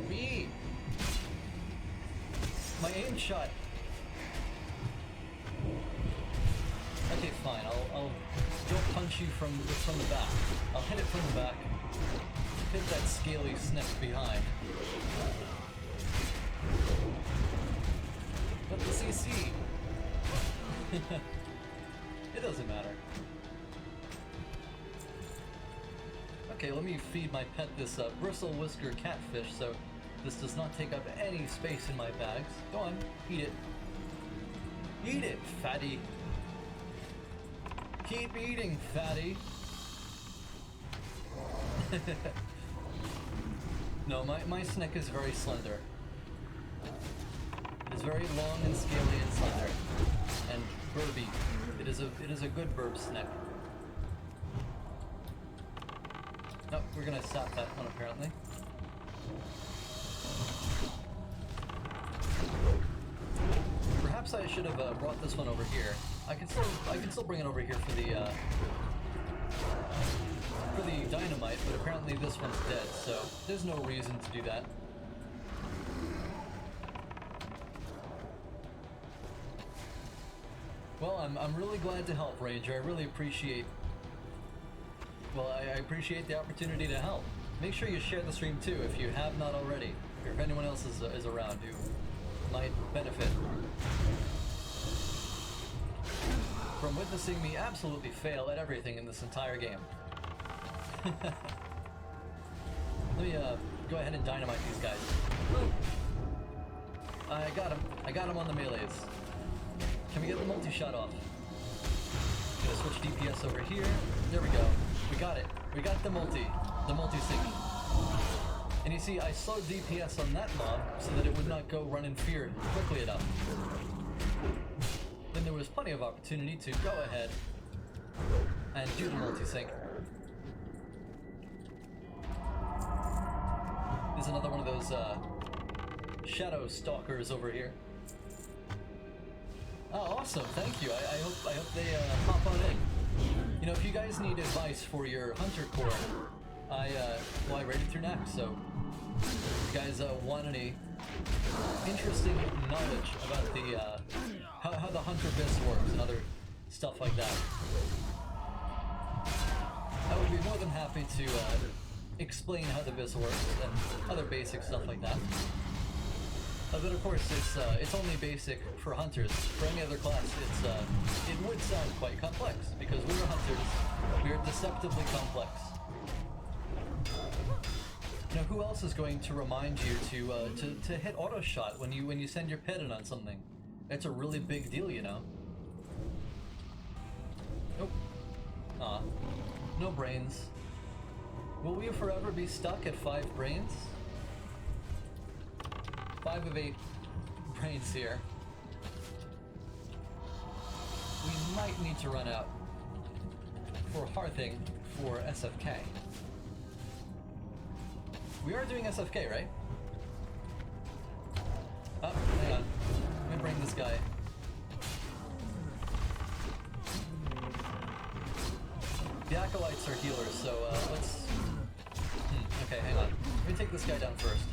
Whee! My aim shot. Okay, fine. I'll don't punch you from the back. I'll hit it from the back. Hit that scaly snek behind. But the CC. It doesn't matter. Okay, let me feed my pet this bristle whisker catfish so this does not take up any space in my bags. Go on, eat it. Eat it, fatty. Keep eating, fatty. No, my snek is very slender. It is very long and scaly and slender. And burby. It is a good burb snek. Nope, we're gonna sap that one apparently. Perhaps I should have brought this one over here. I can still bring it over here for the dynamite, but apparently this one's dead, so there's no reason to do that. Well, I'm really glad to help, Ranger. I really appreciate. Well, I appreciate the opportunity to help. Make sure you share the stream too if you have not already, or if anyone else is around who might benefit from witnessing me absolutely fail at everything in this entire game. Let me go ahead and dynamite these guys. Woo. I got him on the melees. Can we get the multi-shot off? Gonna switch DPS over here. There we go. We got it. We got the multi-sync. And you see, I slowed DPS on that mob so that it would not go run in fear quickly enough. Then there was plenty of opportunity to go ahead and do the multi-sync. There's another one of those shadow stalkers over here. Oh, awesome! Thank you. I hope they hop on in. You know, if you guys need advice for your hunter core, I read it through next, so if you guys want any interesting knowledge about the how the hunter bis works and other stuff like that, I would be more than happy to explain how the bis works and other basic stuff like that. But of course, it's only basic for hunters. For any other class, it would sound quite complex because we're hunters. We're deceptively complex. Now, who else is going to remind you to hit auto shot when you send your pet in on something? It's a really big deal, you know. Nope. Aw. No brains. Will we forever be stuck at 5 brains? 5 of 8 brains here. We might need to run out for hearthing for SFK. We are doing SFK, right? Oh, hang on. Let me bring this guy. The acolytes are healers, so let's... okay, hang on. Let me take this guy down first.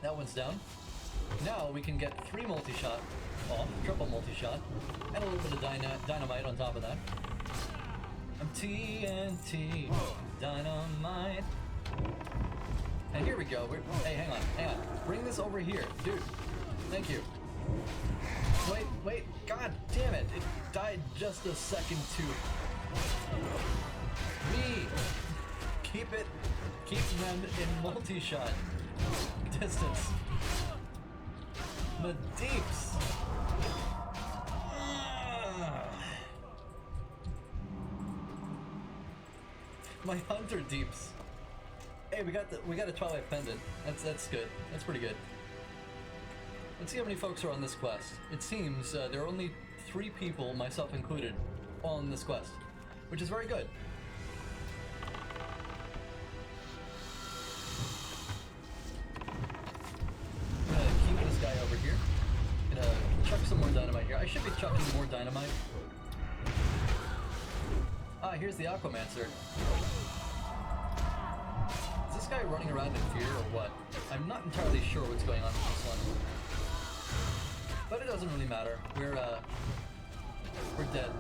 That one's down. Now we can get 3 multi-shot off, triple multi-shot, and a little bit of dynamite on top of that. TNT, dynamite. And here we go. Hey, hang on. Bring this over here, dude. Thank you. Wait, god damn it. It died just a second too. Keep them in multi-shot distance. The deeps. My hunter deeps. Hey, we got a Twilight Pendant. That's good. That's pretty good. Let's see how many folks are on this quest. It seems there are only 3 people, myself included, on this quest, which is very good. I'm gonna keep this guy over here. Gonna chuck some more dynamite here. I should be chucking more dynamite. Ah, here's the Aquamancer. Is this guy running around in fear or what? I'm not entirely sure what's going on with this one. But it doesn't really matter. We're dead.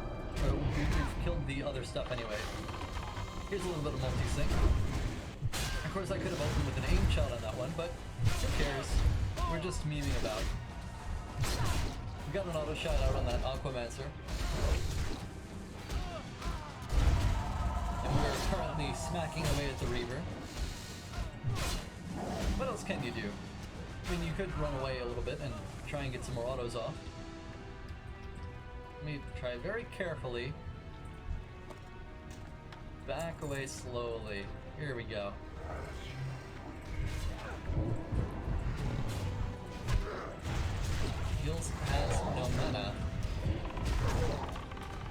We've killed the other stuff anyway. Here's a little bit of multi-sync. Of course, I could have opened with an aim shot on that one, but who cares? We're just memeing about. We got an auto shot out on that Aquamancer. And we're currently smacking away at the Reaver. What else can you do? I mean, you could run away a little bit and try and get some more autos off. Let me try very carefully. Back away slowly. Here we go. Heals has no mana.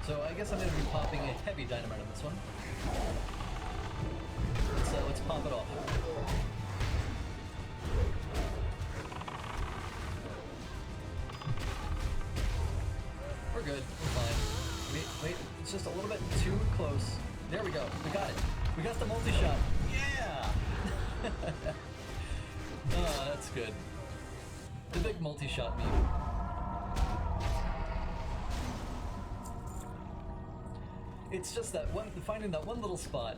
So I guess I'm going to be popping a heavy dynamite on this one. Let's pop it off. We're good. We're fine. Wait. It's just a little bit too close. There we go. We got it. We got the multi-shot. Yeah! Oh, that's good. The big multi-shot meme. It's just that finding that one little spot.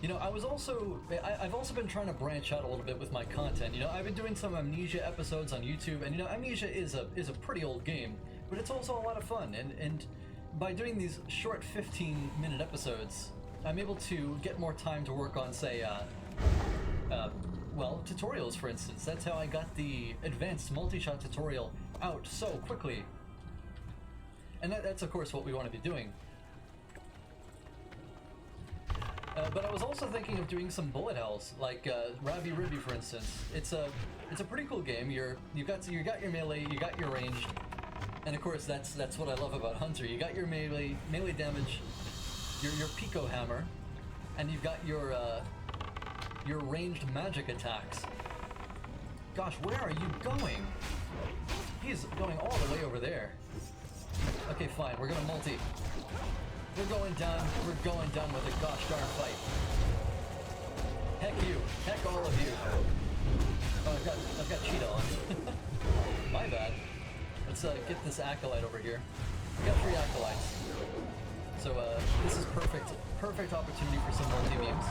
You know, I've also been trying to branch out a little bit with my content. You know, I've been doing some Amnesia episodes on YouTube, and you know, Amnesia is a pretty old game, but it's also a lot of fun. And by doing these short 15-minute episodes, I'm able to get more time to work on, say, well, tutorials, for instance. That's how I got the advanced multi-shot tutorial out so quickly. And that's of course what we want to be doing. But I was also thinking of doing some bullet hells, like Ravager, for instance. It's a pretty cool game. You got your melee, you got your ranged, and of course that's what I love about Hunter. You got your melee damage, your Pico hammer, and you've got your ranged magic attacks. Gosh, where are you going? He's going all the way over there. Okay, fine. We're gonna multi. We're going down. We're going down with a gosh darn fight. Heck you. Heck all of you. Oh, I've got cheetah on. My bad. Let's get this acolyte over here. We got 3 acolytes. So this is perfect opportunity for some multi-beams.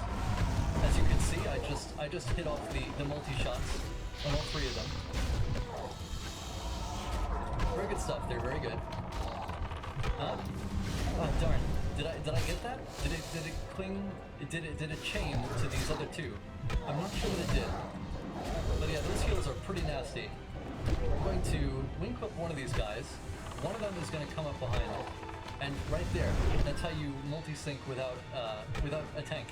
As you can see, I just hit off the multi-shots on all 3 of them. Very good stuff there, very good. Oh darn. Did I get that? Did it cling? Did it chain to these other 2? I'm not sure that it did. But yeah, those heals are pretty nasty. We're going to wing clip one of these guys. One of them is going to come up behind him. And right there, that's how you multi-sync without a tank.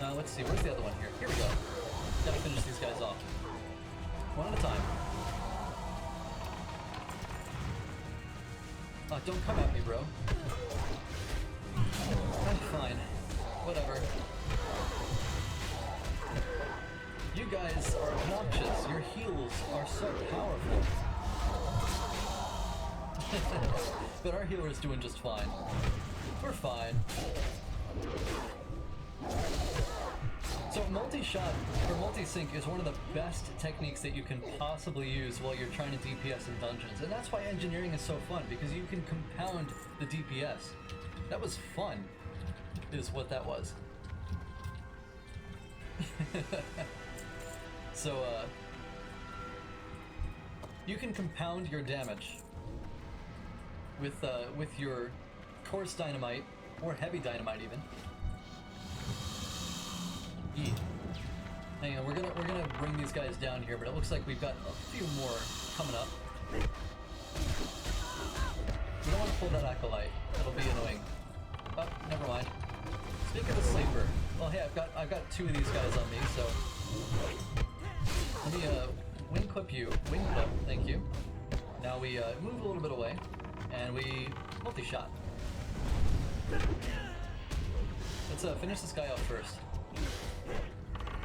Let's see, where's the other one here? Here we go. Gotta finish these guys off. One at a time. Oh, don't come at me, bro. Fine. Whatever. You guys are obnoxious. Your heals are so powerful. But our healer is doing just fine. We're fine. So multi-shot or multi-sync is one of the best techniques that you can possibly use while you're trying to DPS in dungeons. And that's why engineering is so fun, because you can compound the DPS. That was fun, is what that was. So, you can compound your damage with your coarse dynamite, or heavy dynamite even. Yeah. Hang on, we're gonna bring these guys down here, but it looks like we've got a few more coming up. We don't want to pull that acolyte. That'll be annoying. Oh, never mind. Speaking of the sleeper, well, hey, I've got 2 of these guys on me, so let me wing clip you. Wing clip, thank you. Now we move a little bit away, and we multi-shot. Let's finish this guy off first.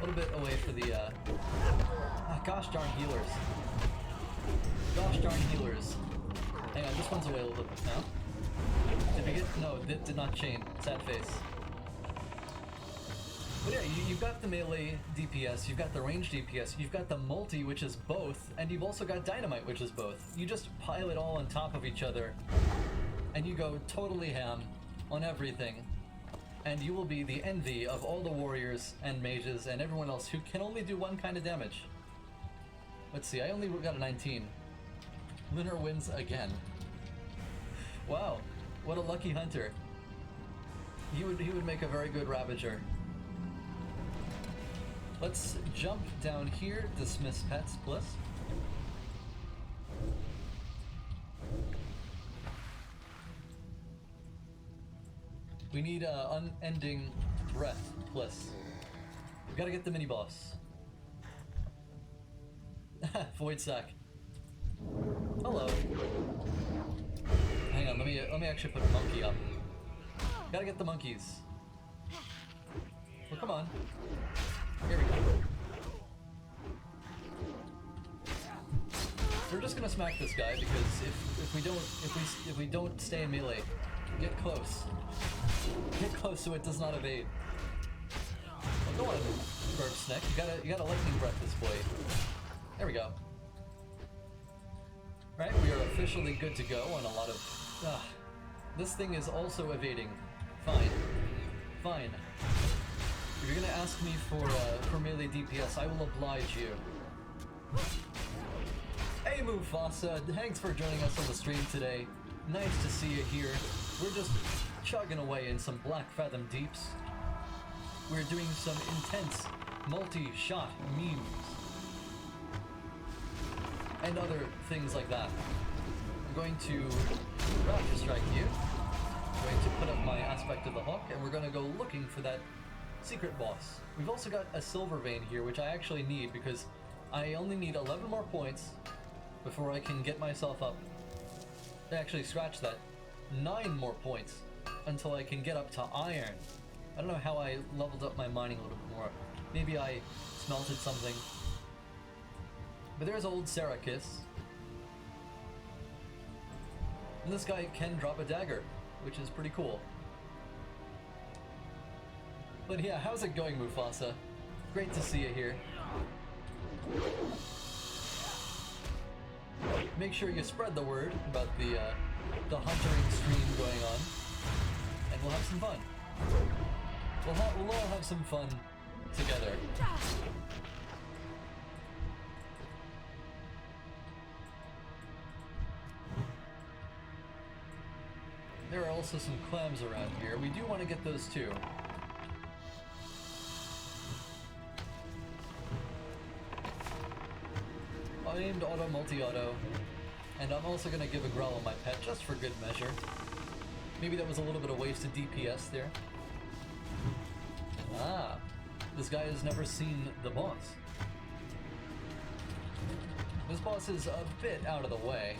A little bit away for the gosh darn healers. Gosh darn healers. Hang on, this one's away a little bit now. Did we get? No, it did not chain. Sad face. But yeah, you've got the melee DPS, you've got the range DPS, you've got the multi, which is both, and you've also got dynamite, which is both. You just pile it all on top of each other, and you go totally ham on everything. And you will be the envy of all the warriors and mages and everyone else who can only do one kind of damage. Let's see, I only got a 19. Winner wins again. Wow, what a lucky hunter. He would make a very good Ravager. Let's jump down here, dismiss pets, plus. We need unending breath, plus. We gotta get the mini boss. Void sack. Hello. Hang on, let me actually put a monkey up. Gotta get the monkeys. Well, come on. Here we go. We're just gonna smack this guy because if we don't stay in melee, get close. Get close so it does not evade. Well, go on, Burp Snek. You gotta lightning breath this blade. There we go. Right, we are officially good to go on a lot of. This thing is also evading. Fine. Fine. If you're gonna ask me for melee DPS, I will oblige you. Hey Mufasa, thanks for joining us on the stream today. Nice to see you here. We're just chugging away in some Black Fathom deeps. We're doing some intense multi-shot memes. And other things like that. I'm going to Raptor Strike you. I'm going to put up my aspect of the hook, and we're going to go looking for that secret boss. We've also got a silver vein here, which I actually need because I only need 11 more points before I can get myself up. Actually, scratch that. 9 more points until I can get up to iron. I don't know how I leveled up my mining a little bit more. Maybe I smelted something. But there's old Sarakis. And this guy can drop a dagger, which is pretty cool. But yeah, how's it going, Mufasa? Great to see you here. Make sure you spread the word about the huntering stream going on, and we'll have some fun. We'll all have some fun together. There are also some clams around here. We do want to get those too. Aimed auto, multi-auto. And I'm also going to give a growl on my pet just for good measure. Maybe that was a little bit of wasted DPS there. Ah, this guy has never seen the boss. This boss is a bit out of the way.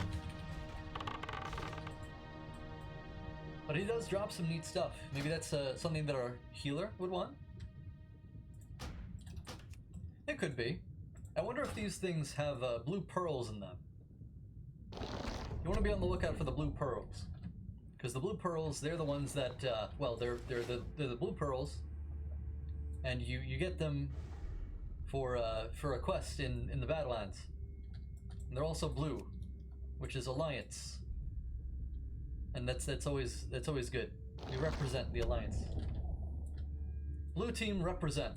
But he does drop some neat stuff. Maybe that's something that our healer would want? It could be. I wonder if these things have blue pearls in them. You want to be on the lookout for the blue pearls. Because the blue pearls, they're the ones that, well, they're the blue pearls. And you get them for a quest in the Badlands. And they're also blue, which is Alliance. And that's always good. We represent the Alliance. Blue team represent.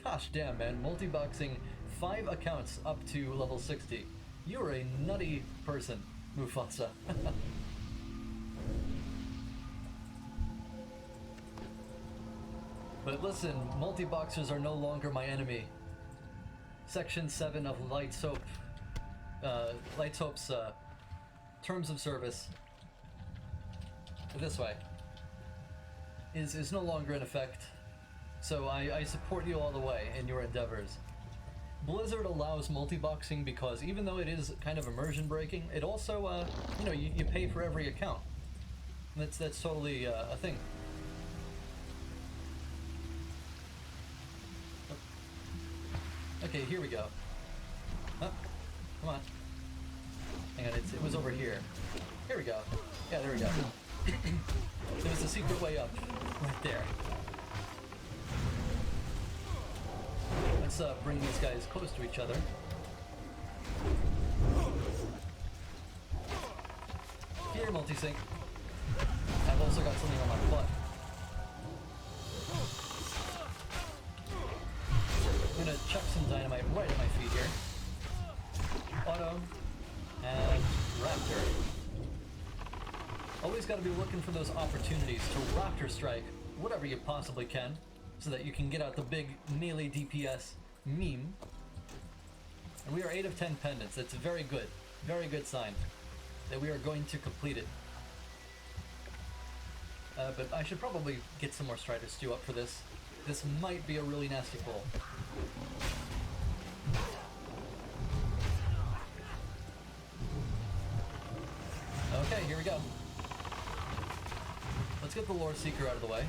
Gosh damn, man, multi-boxing 5 accounts up to level 60. You're a nutty person, Mufasa. But listen, multi-boxers are no longer my enemy. Section 7 of Light Soap's terms of service, this way, is no longer in effect. So I support you all the way in your endeavors. Blizzard allows multi-boxing because even though it is kind of immersion breaking, it also, you know, you pay for every account. That's totally a thing. Okay, here we go. Oh, come on. Hang on, it was over here. Here we go. Yeah, there we go. There's a secret way up, right there. Let's bring these guys close to each other. Here, multi-sync. I've also got something on my butt. I'm gonna chuck some dynamite right at my feet here. Auto. And Raptor. Always gotta be looking for those opportunities to Raptor strike whatever you possibly can, so that you can get out the big melee DPS meme. And we are 8 of 10 pendants. That's a very good sign that we are going to complete it. But I should probably get some more Strider Stew up for this. This might be a really nasty pull. Okay, here we go. Let's get the Lore Seeker out of the way.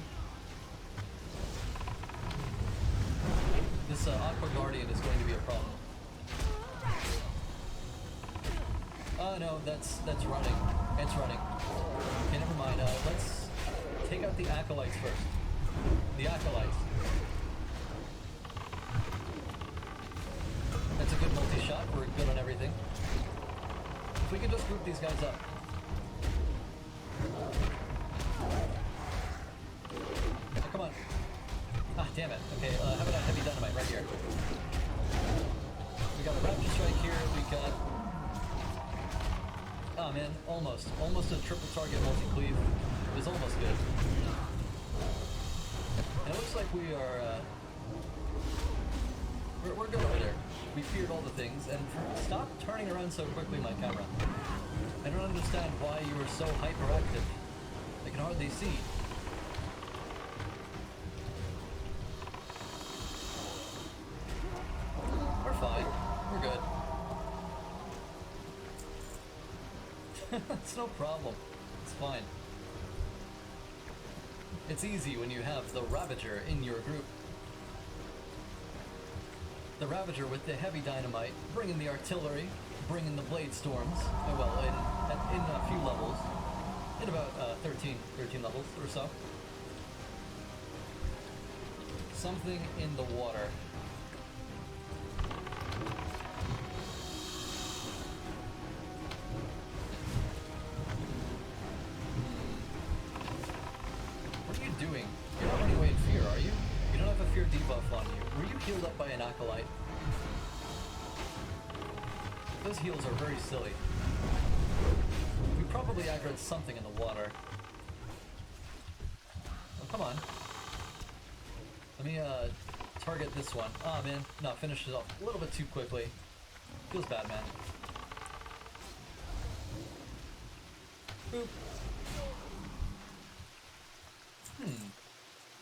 This Aqua Guardian is going to be a problem. Oh no, that's running. It's running. Okay, never mind. Let's take out the Acolytes first. The Acolytes. That's a good multi-shot. We're good on everything. If we can just group these guys up. Oh, come on. Ah, damn it. Okay, how about a heavy dynamite right here? We got a Raptor Strike here. We got... Oh man, almost a triple target multi-cleave. It was almost good. And it looks like we are, we're good over there. We feared all the things, and stop turning around so quickly, my camera. I don't understand why you are so hyperactive. I can hardly see. We're fine. We're good. It's no problem. It's fine. It's easy when you have the Ravager in your group. the Ravager with the heavy dynamite, bring in the artillery, bring in the blade storms, well, in a few levels, in about 13 levels or so. Something in the water. What are you doing? You're not running away in fear, are you? You don't have a fear debuff on you. Were you healed up by an acolyte? Those heals are very silly. We probably aggroed something in the water. Oh, come on. Let me target this one. Ah, man. No, finished it off a little bit too quickly. Feels bad, man. Boop.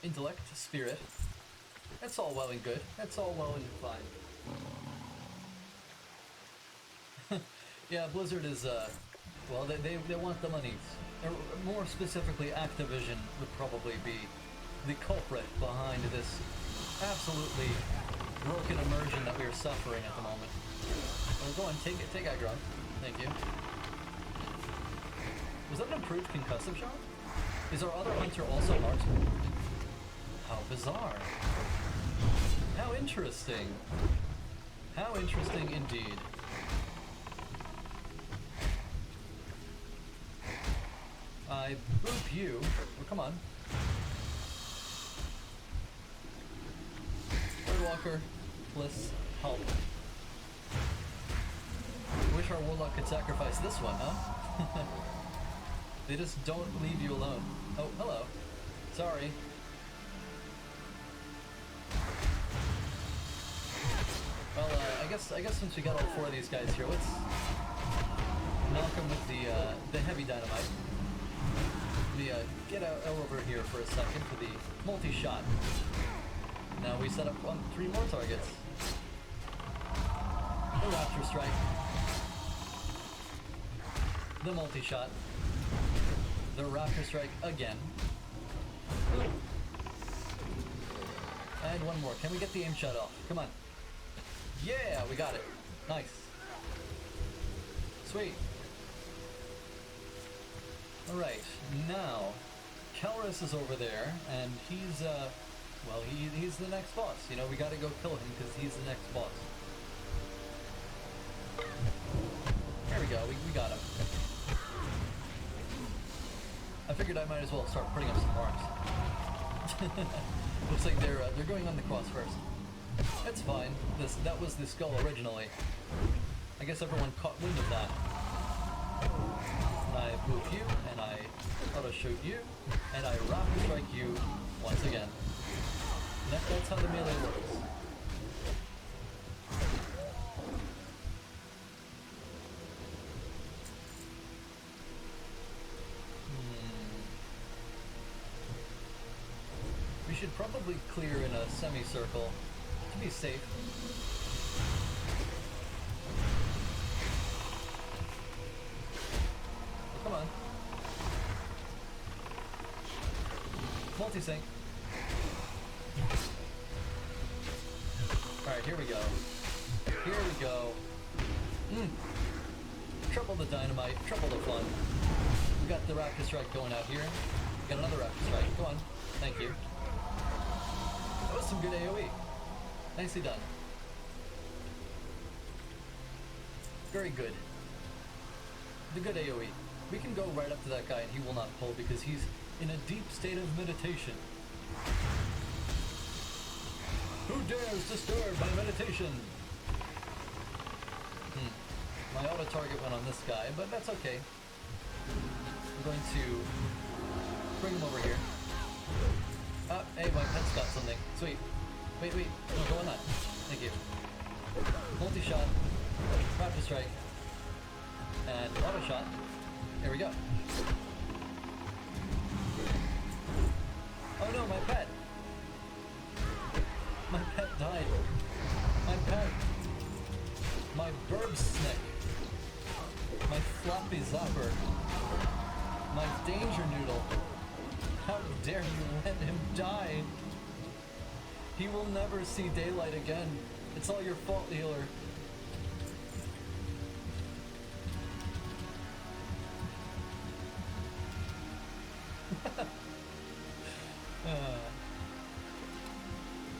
Intellect, spirit. That's all well and good. That's all well and fine. Yeah, Blizzard is, well, they want the monies. Or more specifically, Activision would probably be the culprit behind this absolutely broken immersion that we are suffering at the moment. Well, go on, take aggro. Thank you. Was that an improved concussive shot? Is our other hunter also marksman? How bizarre. How interesting. How interesting indeed. I boop you. Oh, come on. Walker, bliss, help. Wish our warlock could sacrifice this one, huh? They just don't leave you alone. Oh, hello. Sorry. Well, I guess since we got all four of these guys here, let's knock them with the heavy dynamite. Let me get out over here for a second for the multi-shot. Now we set up 3 more targets. The Raptor Strike. The multi-shot. The Raptor Strike again. And one more. Can we get the aim shot off? Come on. Yeah, we got it. Nice. Sweet. Alright, now, Kelris is over there, and he's, well, he's the next boss. You know, we gotta go kill him because he's the next boss. There we go, we got him. I figured I might as well start putting up some marks. Looks like they're going on the cross first. That's fine. That was the skull originally. I guess everyone caught wind of that. And I move you, and I auto-shoot you, and I rapid strike you once again. That's how the melee works. We should probably clear in a semicircle to be safe. Oh, come on. Multi-sync. Alright, here we go. Here we go. Triple the dynamite, triple the fun. We got the Raptor Strike going out here. Got another Raptor Strike. Go on. Thank you. That was some good AoE. Nicely done. Very good. The good AoE. We can go right up to that guy and he will not pull because he's in a deep state of meditation. Who dares disturb my meditation? My auto target went on this guy, but that's okay. I'm going to bring him over here. Hey, my pet's got something. Sweet. Wait. No, go on that. Thank you. Multi-shot. Raptor Strike. And auto shot. There we go. Oh no, my pet! My pet died. My pet. My burb snek. My floppy zapper. My danger noodle. How dare you let him die? He will never see daylight again. It's all your fault, healer.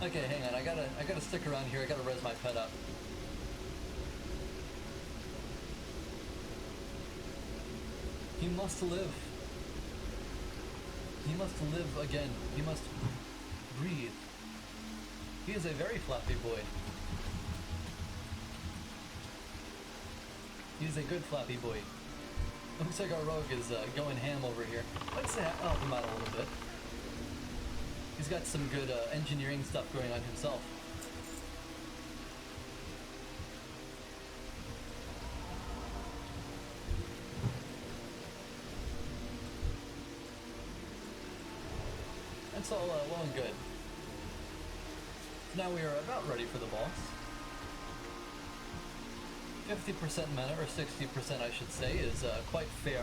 Okay, hang on. I gotta stick around here. I gotta res my pet up. He must live. He must live again. He must breathe. He is a very flappy boy. He's a good flappy boy. Looks like our rogue is going ham over here. Let's help him out a little bit. He's got some good engineering stuff going on himself. That's all well and good. Now we are about ready for the boss. 50% mana, or 60% I should say, is quite fair.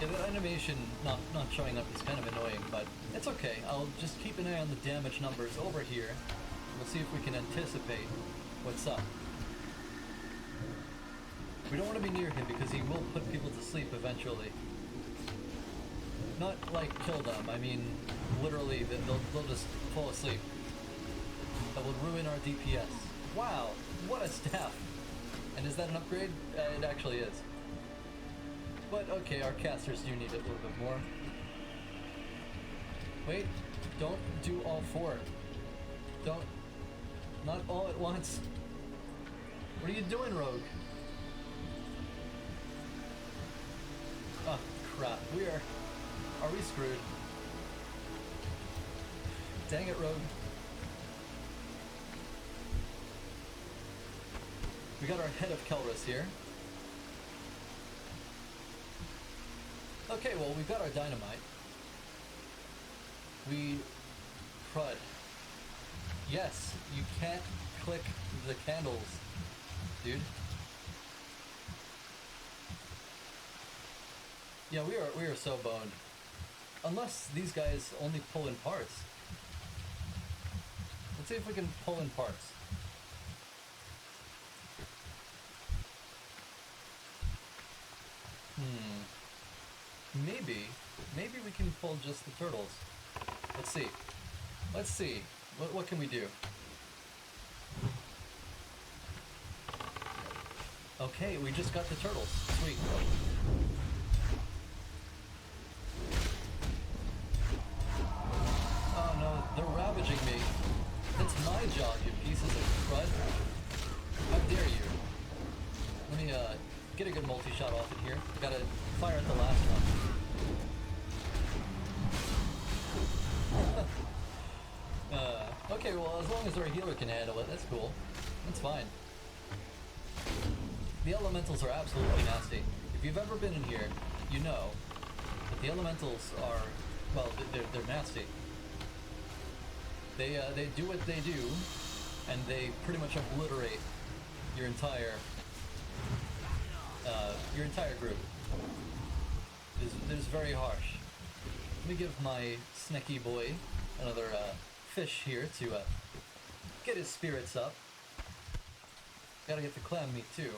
Yeah, that animation not showing up is kind of annoying, but it's okay. I'll just keep an eye on the damage numbers over here. We'll see if we can anticipate what's up. We don't want to be near him because he will put people to sleep eventually. Not like kill them, I mean literally they'll just fall asleep. That will ruin our DPS. Wow, what a staff! And is that an upgrade? It actually is. But okay, our casters do need it a little bit more. Wait, don't do all four. Don't. Not all at once. What are you doing, Rogue? Oh, crap. Are we screwed? Dang it, Rogue. We got our head of Kelris here. Okay, well, we've got our dynamite. Crud. Yes, you can't click the candles, dude. Yeah, we are so boned. Unless these guys only pull in parts. Let's see if we can pull in parts. Maybe we can pull just the turtles. Let's see. What can we do? Okay, we just got the turtles. Sweet. Oh no, they're ravaging me. That's my job, you pieces of crud. How dare you? Let me get a good multi-shot off in here. Gotta fire at the last one. Okay, well, as long as our healer can handle it, that's cool. That's fine. The elementals are absolutely nasty. If you've ever been in here, you know that the elementals are, well, they're nasty. They do what they do, and they pretty much obliterate your entire group. It is very harsh. Let me give my sneky boy another fish here to get his spirits up. Gotta get the clam meat too.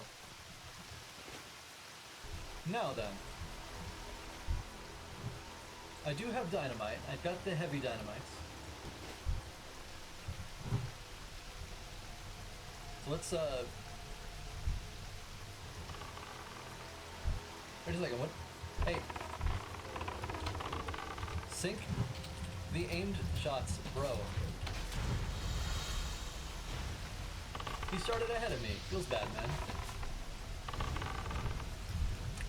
Now then, I do have dynamite. I've got the heavy dynamites. So let's wait a second, what? Hey. Sync the aimed shots, bro. He started ahead of me. Feels bad, man.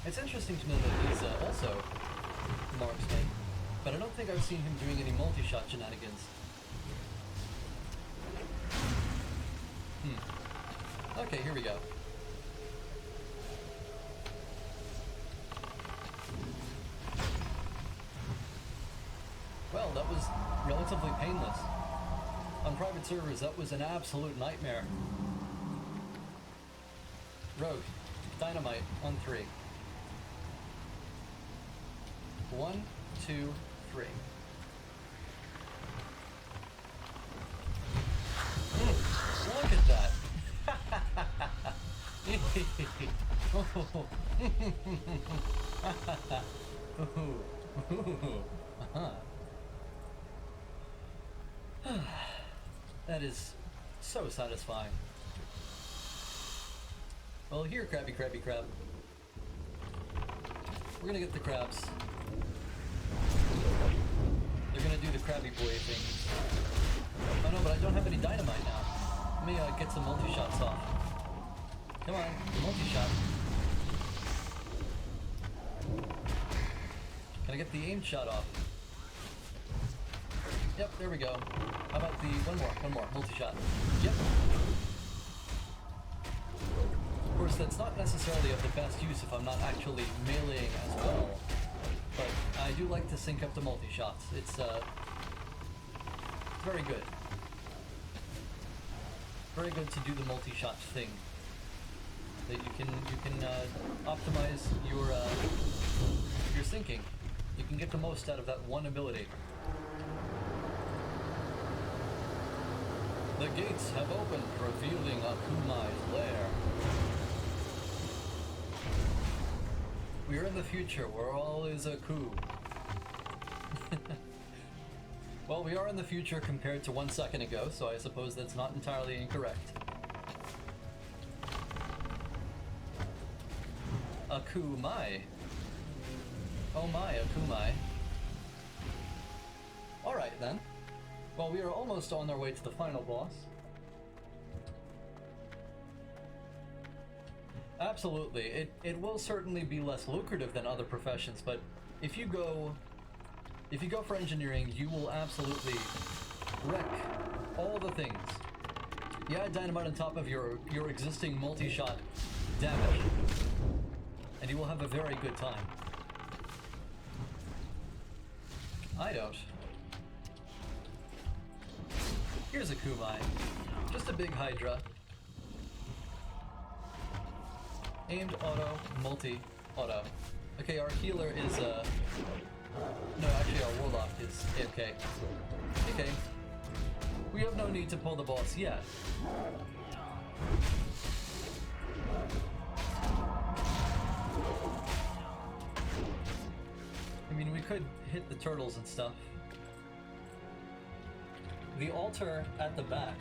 It's interesting to know that he's also marksman, but I don't think I've seen him doing any multi-shot shenanigans. Okay, here we go. Well, that was relatively painless. On private servers, that was an absolute nightmare. Rogue, Dynamite on 3. 1, 2, 3. Look at that! That is so satisfying. Well, here, crabby crab. We're gonna get the crabs. They're gonna do the crabby boy thing. Oh no, but I don't have any dynamite now. Let me get some multi-shots off. Come on, multi-shot. Can I get the aim shot off? Yep, there we go. How about the one more, multi-shot. Yep. Of course, that's not necessarily of the best use if I'm not actually meleeing as well. But I do like to sync up the multi-shots. It's very good. Very good to do the multi-shot thing. That you can optimize your syncing. You can get the most out of that one ability. The gates have opened, revealing Akumai's lair. We are in the future where all is a coup. Well, we are in the future compared to 1 second ago, so I suppose that's not entirely incorrect. Akumai. Oh my, Akumai. Alright then. Well, we are almost on our way to the final boss. Absolutely. It will certainly be less lucrative than other professions, but if you go for engineering, you will absolutely wreck all the things. You add dynamite on top of your existing multi-shot damage, and you will have a very good time. I don't. Here's a Kumai. Just a big hydra. Aimed auto, multi, auto. Okay, our healer is no, actually our warlock is AFK. Okay. We have no need to pull the boss yet. I mean, we could hit the turtles and stuff. The altar at the back.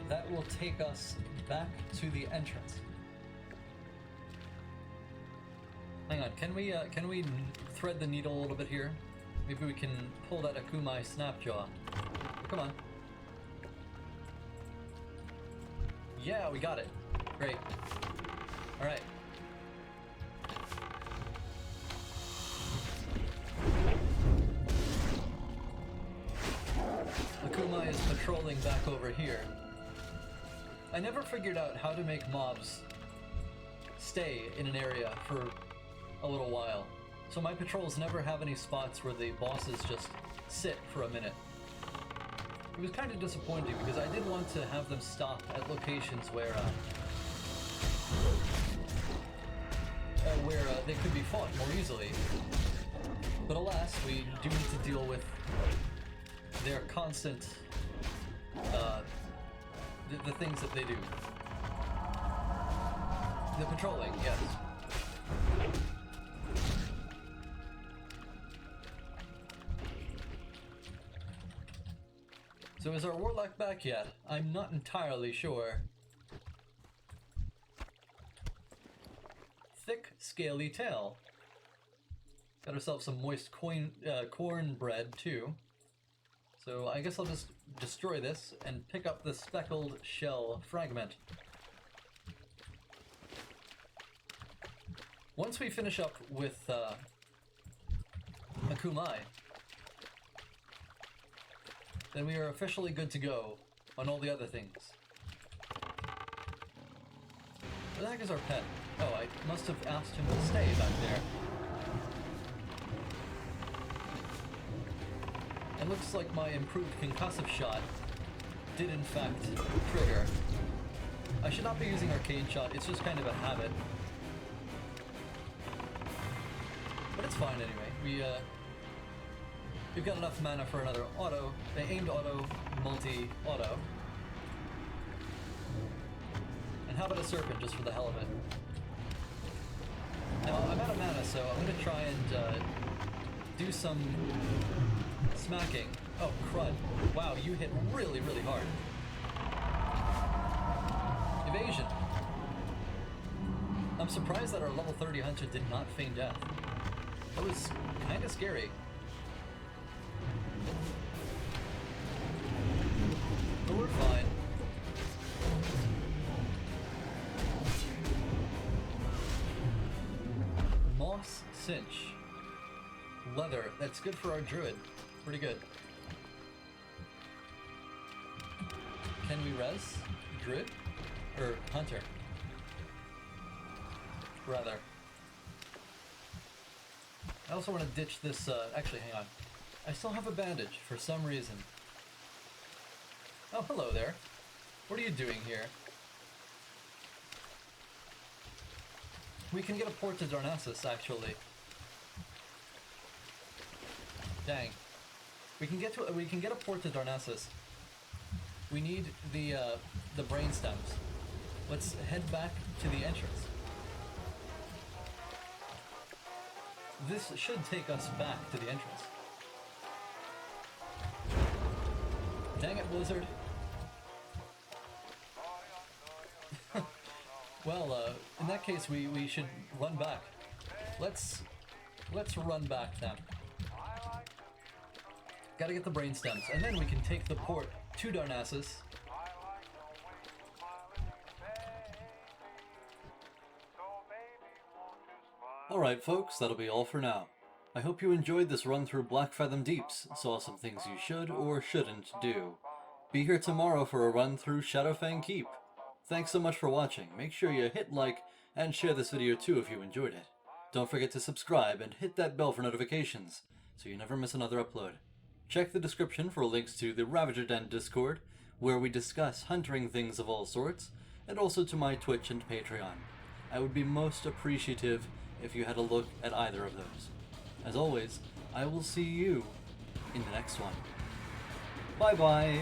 That will take us back to the entrance. Hang on, can we thread the needle a little bit here? Maybe we can pull that Akumai Snapjaw. Come on. Yeah, we got it. Great. Alright. Akumai is patrolling back over here. I never figured out how to make mobs stay in an area for a little while. So my patrols never have any spots where the bosses just sit for a minute. It was kind of disappointing because I did want to have them stop at locations where they could be fought more easily. But alas, we do need to deal with their constant the things that they do. The patrolling, yes. So is our warlock back yet? I'm not entirely sure. Thick, scaly tail. Got ourselves some moist cornbread too. So I guess I'll just destroy this and pick up the speckled shell fragment. Once we finish up with Akumai, then we are officially good to go on all the other things. Where the heck is our pet? Oh, I must have asked him to stay back there. It looks like my improved concussive shot did in fact trigger. I should not be using Arcane Shot, it's just kind of a habit. But it's fine anyway. We've got enough mana for another auto, aimed auto, multi-auto. And how about a Serpent, just for the hell of it? Now, I'm out of mana, so I'm gonna try and do some smacking. Oh, crud. Wow, you hit really, really hard. Evasion. I'm surprised that our level 30 hunter did not feign death. That was kinda scary. But we're fine. Moss Cinch. Leather. That's good for our druid. Pretty good. Can we res? Druid? Or hunter? Rather. I also want to ditch this, actually hang on. I still have a bandage for some reason. Oh, hello there. What are you doing here? We can get a port to Darnassus, actually. Dang. We can get a port to Darnassus. We need the brain stems. Let's head back to the entrance. This should take us back to the entrance. Dang it, Blizzard. Well, in that case, we should run back. Let's run back then. Gotta get the brain stems, and then we can take the port to Darnassus. Alright folks, that'll be all for now. I hope you enjoyed this run through Blackfathom Deeps, saw some things you should or shouldn't do. Be here tomorrow for a run through Shadowfang Keep. Thanks so much for watching, make sure you hit like and share this video too if you enjoyed it. Don't forget to subscribe and hit that bell for notifications, so you never miss another upload. Check the description for links to the Ravager Den Discord, where we discuss huntering things of all sorts, and also to my Twitch and Patreon. I would be most appreciative if you had a look at either of those. As always, I will see you in the next one. Bye bye!